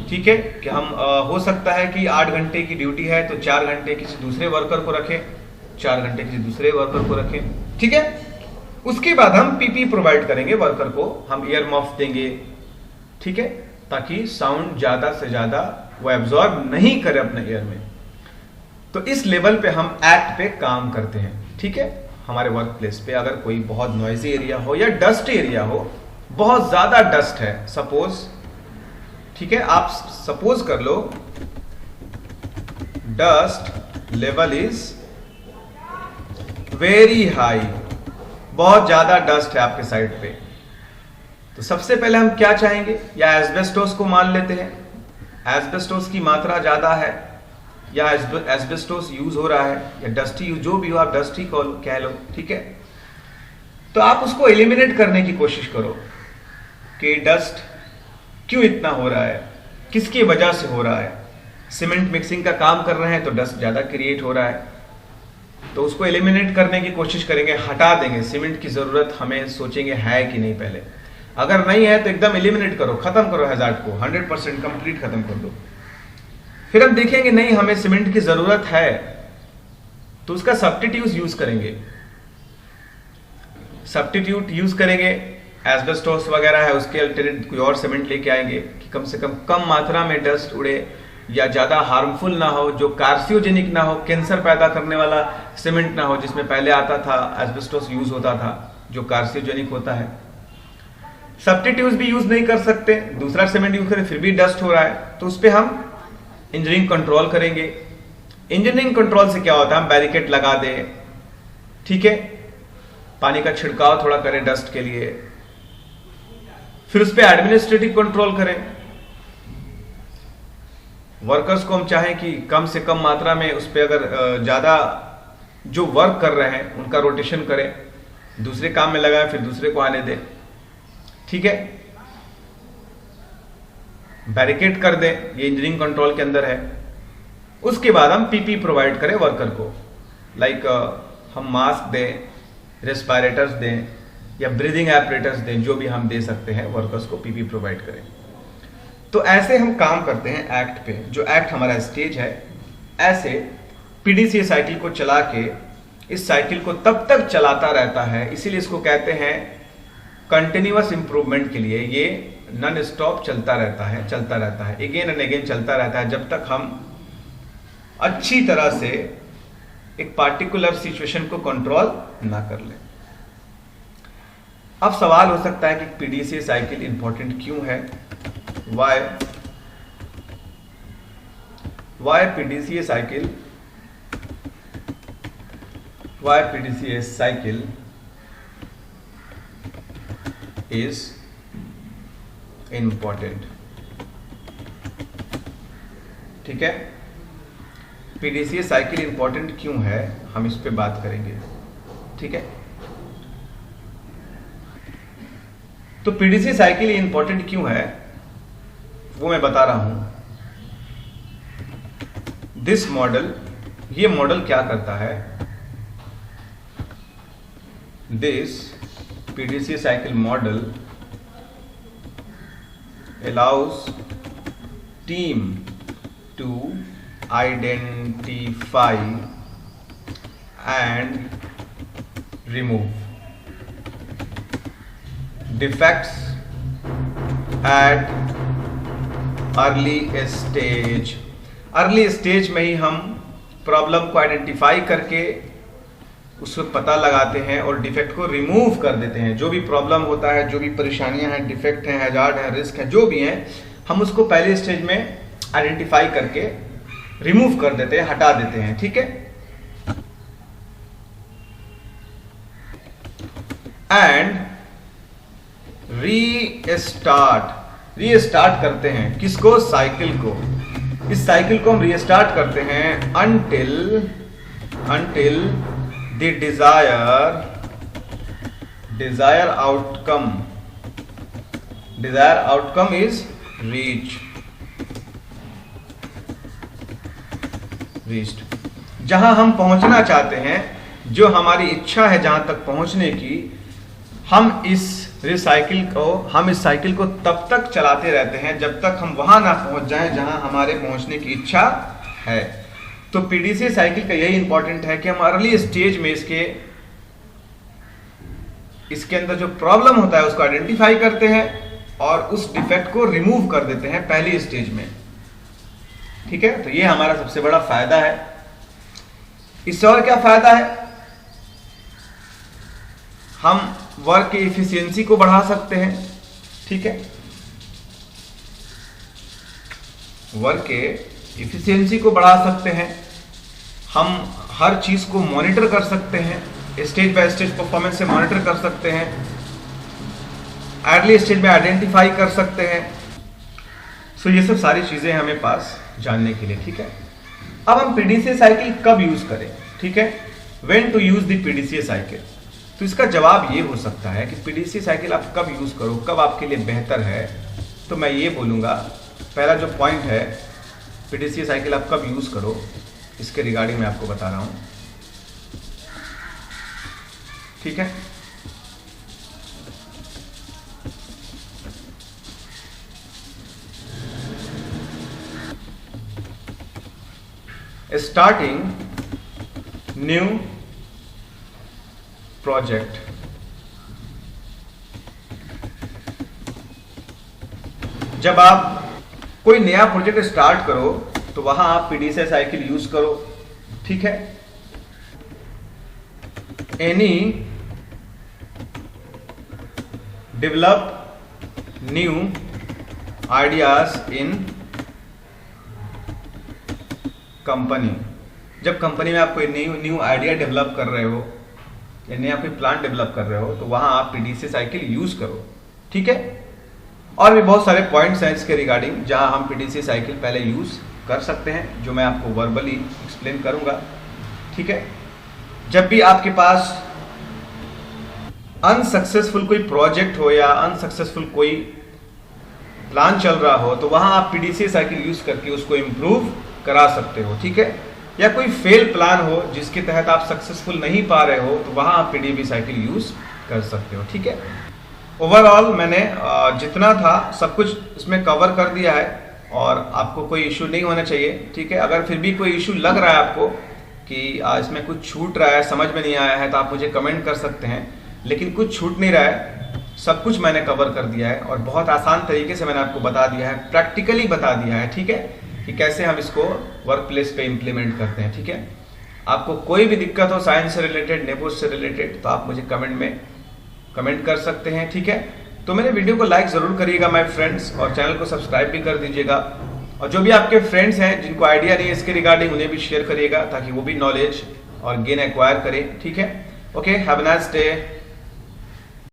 [SPEAKER 1] ठीक है, कि हम हो सकता है कि 8 घंटे की ड्यूटी है तो 4 घंटे किसी दूसरे वर्कर को रखें, 4 घंटे किसी दूसरे वर्कर को रखें। ठीक है, उसके बाद हम पीपी प्रोवाइड करेंगे वर्कर को, हम ईयर मफ देंगे। ठीक है, ताकि साउंड ज्यादा से ज्यादा वो एब्जॉर्ब नहीं करे अपने ईयर में। तो इस लेवल पे हम एक्ट पे काम करते हैं। ठीक है, हमारे वर्क प्लेस पे अगर कोई बहुत नॉइजी एरिया हो या डस्ट एरिया हो, बहुत ज्यादा डस्ट है सपोज, ठीक है, आप सपोज कर लो dust level is very high, बहुत ज्यादा डस्ट है आपके साइड पे, तो सबसे पहले हम क्या चाहेंगे, या एस्बेस्टोस को मान लेते हैं, एस्बेस्टोस की मात्रा ज्यादा है या एस्बेस्टोस यूज हो रहा है या डस्ट यूज, जो भी हो आप डस्ट ही कह लो, ठीक है। तो आप उसको एलिमिनेट करने की कोशिश करो कि डस्ट क्यों इतना हो रहा है, किसकी वजह से हो रहा है। सीमेंट मिक्सिंग का काम कर रहे हैं तो डस्ट ज्यादा क्रिएट हो रहा है, तो उसको एलिमिनेट करने की कोशिश करेंगे, हटा देंगे। सीमेंट की जरूरत हमें सोचेंगे है कि नहीं पहले, अगर नहीं है तो एकदम एलिमिनेट करो, खत्म करो हैजार्ड को, 100% कंप्लीट खत्म कर दो। फिर हम देखेंगे नहीं हमें सीमेंट की जरूरत है, तो उसका सब्स्टिट्यूट यूज करेंगे। सब्स्टिट्यूट यूज करेंगे, एस्बेस्टोस वगैरह है उसके अल्टरनेट कोई और सीमेंट लेके आएंगे कि कम से कम मात्रा में डस्ट उड़े या ज्यादा हार्मफुल ना हो, जो कार्सियोजेनिक ना हो, कैंसर पैदा करने वाला सीमेंट ना हो। जिसमें पहले आता था एस्बेस्टोस यूज होता था जो कार्सियोजेनिक होता है। सब्स्टिट्यूट भी यूज नहीं कर सकते, दूसरा सीमेंट यूज करें फिर भी डस्ट हो रहा है, तो उस पर हम इंजीनियरिंग कंट्रोल करेंगे। इंजीनियरिंग कंट्रोल से क्या होता है, हम बैरिकेड लगा दें, ठीक है, पानी का छिड़काव थोड़ा करें डस्ट के लिए, फिर उस पर एडमिनिस्ट्रेटिव कंट्रोल करें। वर्कर्स को हम चाहें कि कम से कम मात्रा में उस पर अगर ज्यादा जो वर्क कर रहे हैं उनका रोटेशन करें, दूसरे काम में लगाएं फिर दूसरे को आने दें, ठीक है, बैरिकेड कर दें, ये इंजीनियरिंग कंट्रोल के अंदर है। उसके बाद हम पीपी प्रोवाइड करें वर्कर को, लाइक हम मास्क दें, रेस्पिरेटर्स दें या ब्रीदिंग एपरेटर्स दें, जो भी हम दे सकते हैं वर्कर्स को पीपी प्रोवाइड करें। तो ऐसे हम काम करते हैं एक्ट पे, जो एक्ट हमारा स्टेज है। ऐसे पीडीसीए साइकिल को चला के इस साइकिल को तब तक चलाता रहता है, इसीलिए इसको कहते हैं कंटिन्यूअस इंप्रूवमेंट के लिए ये नॉन स्टॉप चलता रहता है, अगेन एंड अगेन चलता रहता है, जब तक हम अच्छी तरह से एक पार्टिकुलर सिचुएशन को कंट्रोल ना कर लें। अब सवाल हो सकता है कि पीडीसीए साइकिल इंपॉर्टेंट क्यों है, why PDCA cycle is important, ठीक है। पीडीसीए साइकिल इंपॉर्टेंट क्यों है, हम इस पे बात करेंगे, ठीक है। तो पीडीसीए साइकिल इंपॉर्टेंट क्यों है वो मैं बता रहा हूं। दिस मॉडल, ये मॉडल क्या करता है, this PDCA cycle model allows team to identify and remove defects at early stage में ही हम प्रॉब्लम को आइडेंटिफाई करके उसको पता लगाते हैं और डिफेक्ट को रिमूव कर देते हैं। जो भी प्रॉब्लम होता है, जो भी परेशानियां हैं, डिफेक्ट हैं, हैजार्ड हैं, रिस्क है, जो भी हैं, हम उसको पहले स्टेज में आइडेंटिफाई करके रिमूव कर देते हैं, हटा देते हैं, ठीक है। एंड रीस्टार्ट करते हैं किसको, साइकिल को। इस साइकिल को हम रीस्टार्ट करते हैं until the desired outcome is reached। जहां हम पहुंचना चाहते हैं, जो हमारी इच्छा है जहां तक पहुंचने की, हम इस साइकिल को तब तक चलाते रहते हैं जब तक हम वहां ना पहुंच जाएं जहां हमारे पहुंचने की इच्छा है। तो पीडीसीए साइकिल का यही इंपॉर्टेंट है कि हम अर्ली स्टेज में इसके अंदर जो प्रॉब्लम होता है उसको आइडेंटिफाई करते हैं और उस डिफेक्ट को रिमूव कर देते हैं पहली स्टेज में, ठीक है। तो ये हमारा सबसे बड़ा फायदा है। इससे और क्या फायदा है, हम वर्क की इफिशियंसी को बढ़ा सकते हैं, ठीक है। वर्क के इफिशियंसी को बढ़ा सकते हैं, हम हर चीज को मॉनिटर कर सकते हैं, स्टेज बाय स्टेज परफॉर्मेंस से मॉनिटर कर सकते हैं, अर्ली स्टेज में आइडेंटिफाई कर सकते हैं। सो ये सब सारी चीजें हमें पास जानने के लिए, ठीक है। अब हम पीडीसीए साइकिल कब यूज करें, ठीक है, when to use the PDCA cycle. तो इसका जवाब ये हो सकता है कि पीडीसीए साइकिल आप कब यूज करो, कब आपके लिए बेहतर है। तो मैं ये बोलूंगा, पहला जो पॉइंट है, पीडीसीए साइकिल आप कब यूज करो, इसके रिगार्डिंग मैं आपको बता रहा हूं, ठीक है। स्टार्टिंग न्यू प्रोजेक्ट, जब आप कोई नया प्रोजेक्ट स्टार्ट करो तो वहां आप पीडीसीए साइकिल यूज करो, ठीक है। Any develop new ideas in company, जब कंपनी में आप कोई न्यू आइडिया डेवलप कर रहे हो या नया कोई प्लान डेवलप कर रहे हो तो वहां आप पीडीसीए साइकिल यूज करो, ठीक है। और भी बहुत सारे पॉइंट्स हैं इसके रिगार्डिंग जहां हम पीडीसीए साइकिल पहले यूज कर सकते हैं, जो मैं आपको वर्बली एक्सप्लेन करूंगा, ठीक है। जब भी आपके पास अनसक्सेसफुल कोई प्रोजेक्ट हो या अनसक्सेसफुल कोई प्लान चल रहा हो तो वहां आप पीडीसीए साइकिल यूज करके उसको इंप्रूव करा सकते हो, ठीक है। या कोई फेल प्लान हो जिसके तहत आप सक्सेसफुल नहीं पा रहे हो तो वहां आप पीडीसीए साइकिल यूज कर सकते हो, ठीक है। ओवरऑल मैंने जितना था सब कुछ इसमें कवर कर दिया है और आपको कोई इशू नहीं होना चाहिए, ठीक है। अगर फिर भी कोई इशू लग रहा है आपको कि इसमें कुछ छूट रहा है, समझ में नहीं आया है, तो आप मुझे कमेंट कर सकते हैं, लेकिन कुछ छूट नहीं रहा है, सब कुछ मैंने कवर कर दिया है और बहुत आसान तरीके से मैंने आपको बता दिया है, प्रैक्टिकली बता दिया है, ठीक है, कि कैसे हम इसको वर्क प्लेस पे इम्प्लीमेंट करते हैं, ठीक है। आपको कोई भी दिक्कत हो साइंस से रिलेटेड, नेपोस से रिलेटेड, तो आप मुझे कमेंट में कमेंट कर सकते हैं, ठीक है। तो मेरे वीडियो को लाइक जरूर करिएगा माय फ्रेंड्स, और चैनल को सब्सक्राइब भी कर दीजिएगा, और जो भी आपके फ्रेंड्स हैं जिनको आइडिया नहीं है इसके रिगार्डिंग उन्हें भी शेयर करिएगा ताकि वो भी नॉलेज और गेन एक्वायर करें, ठीक है। Okay, have a nice day.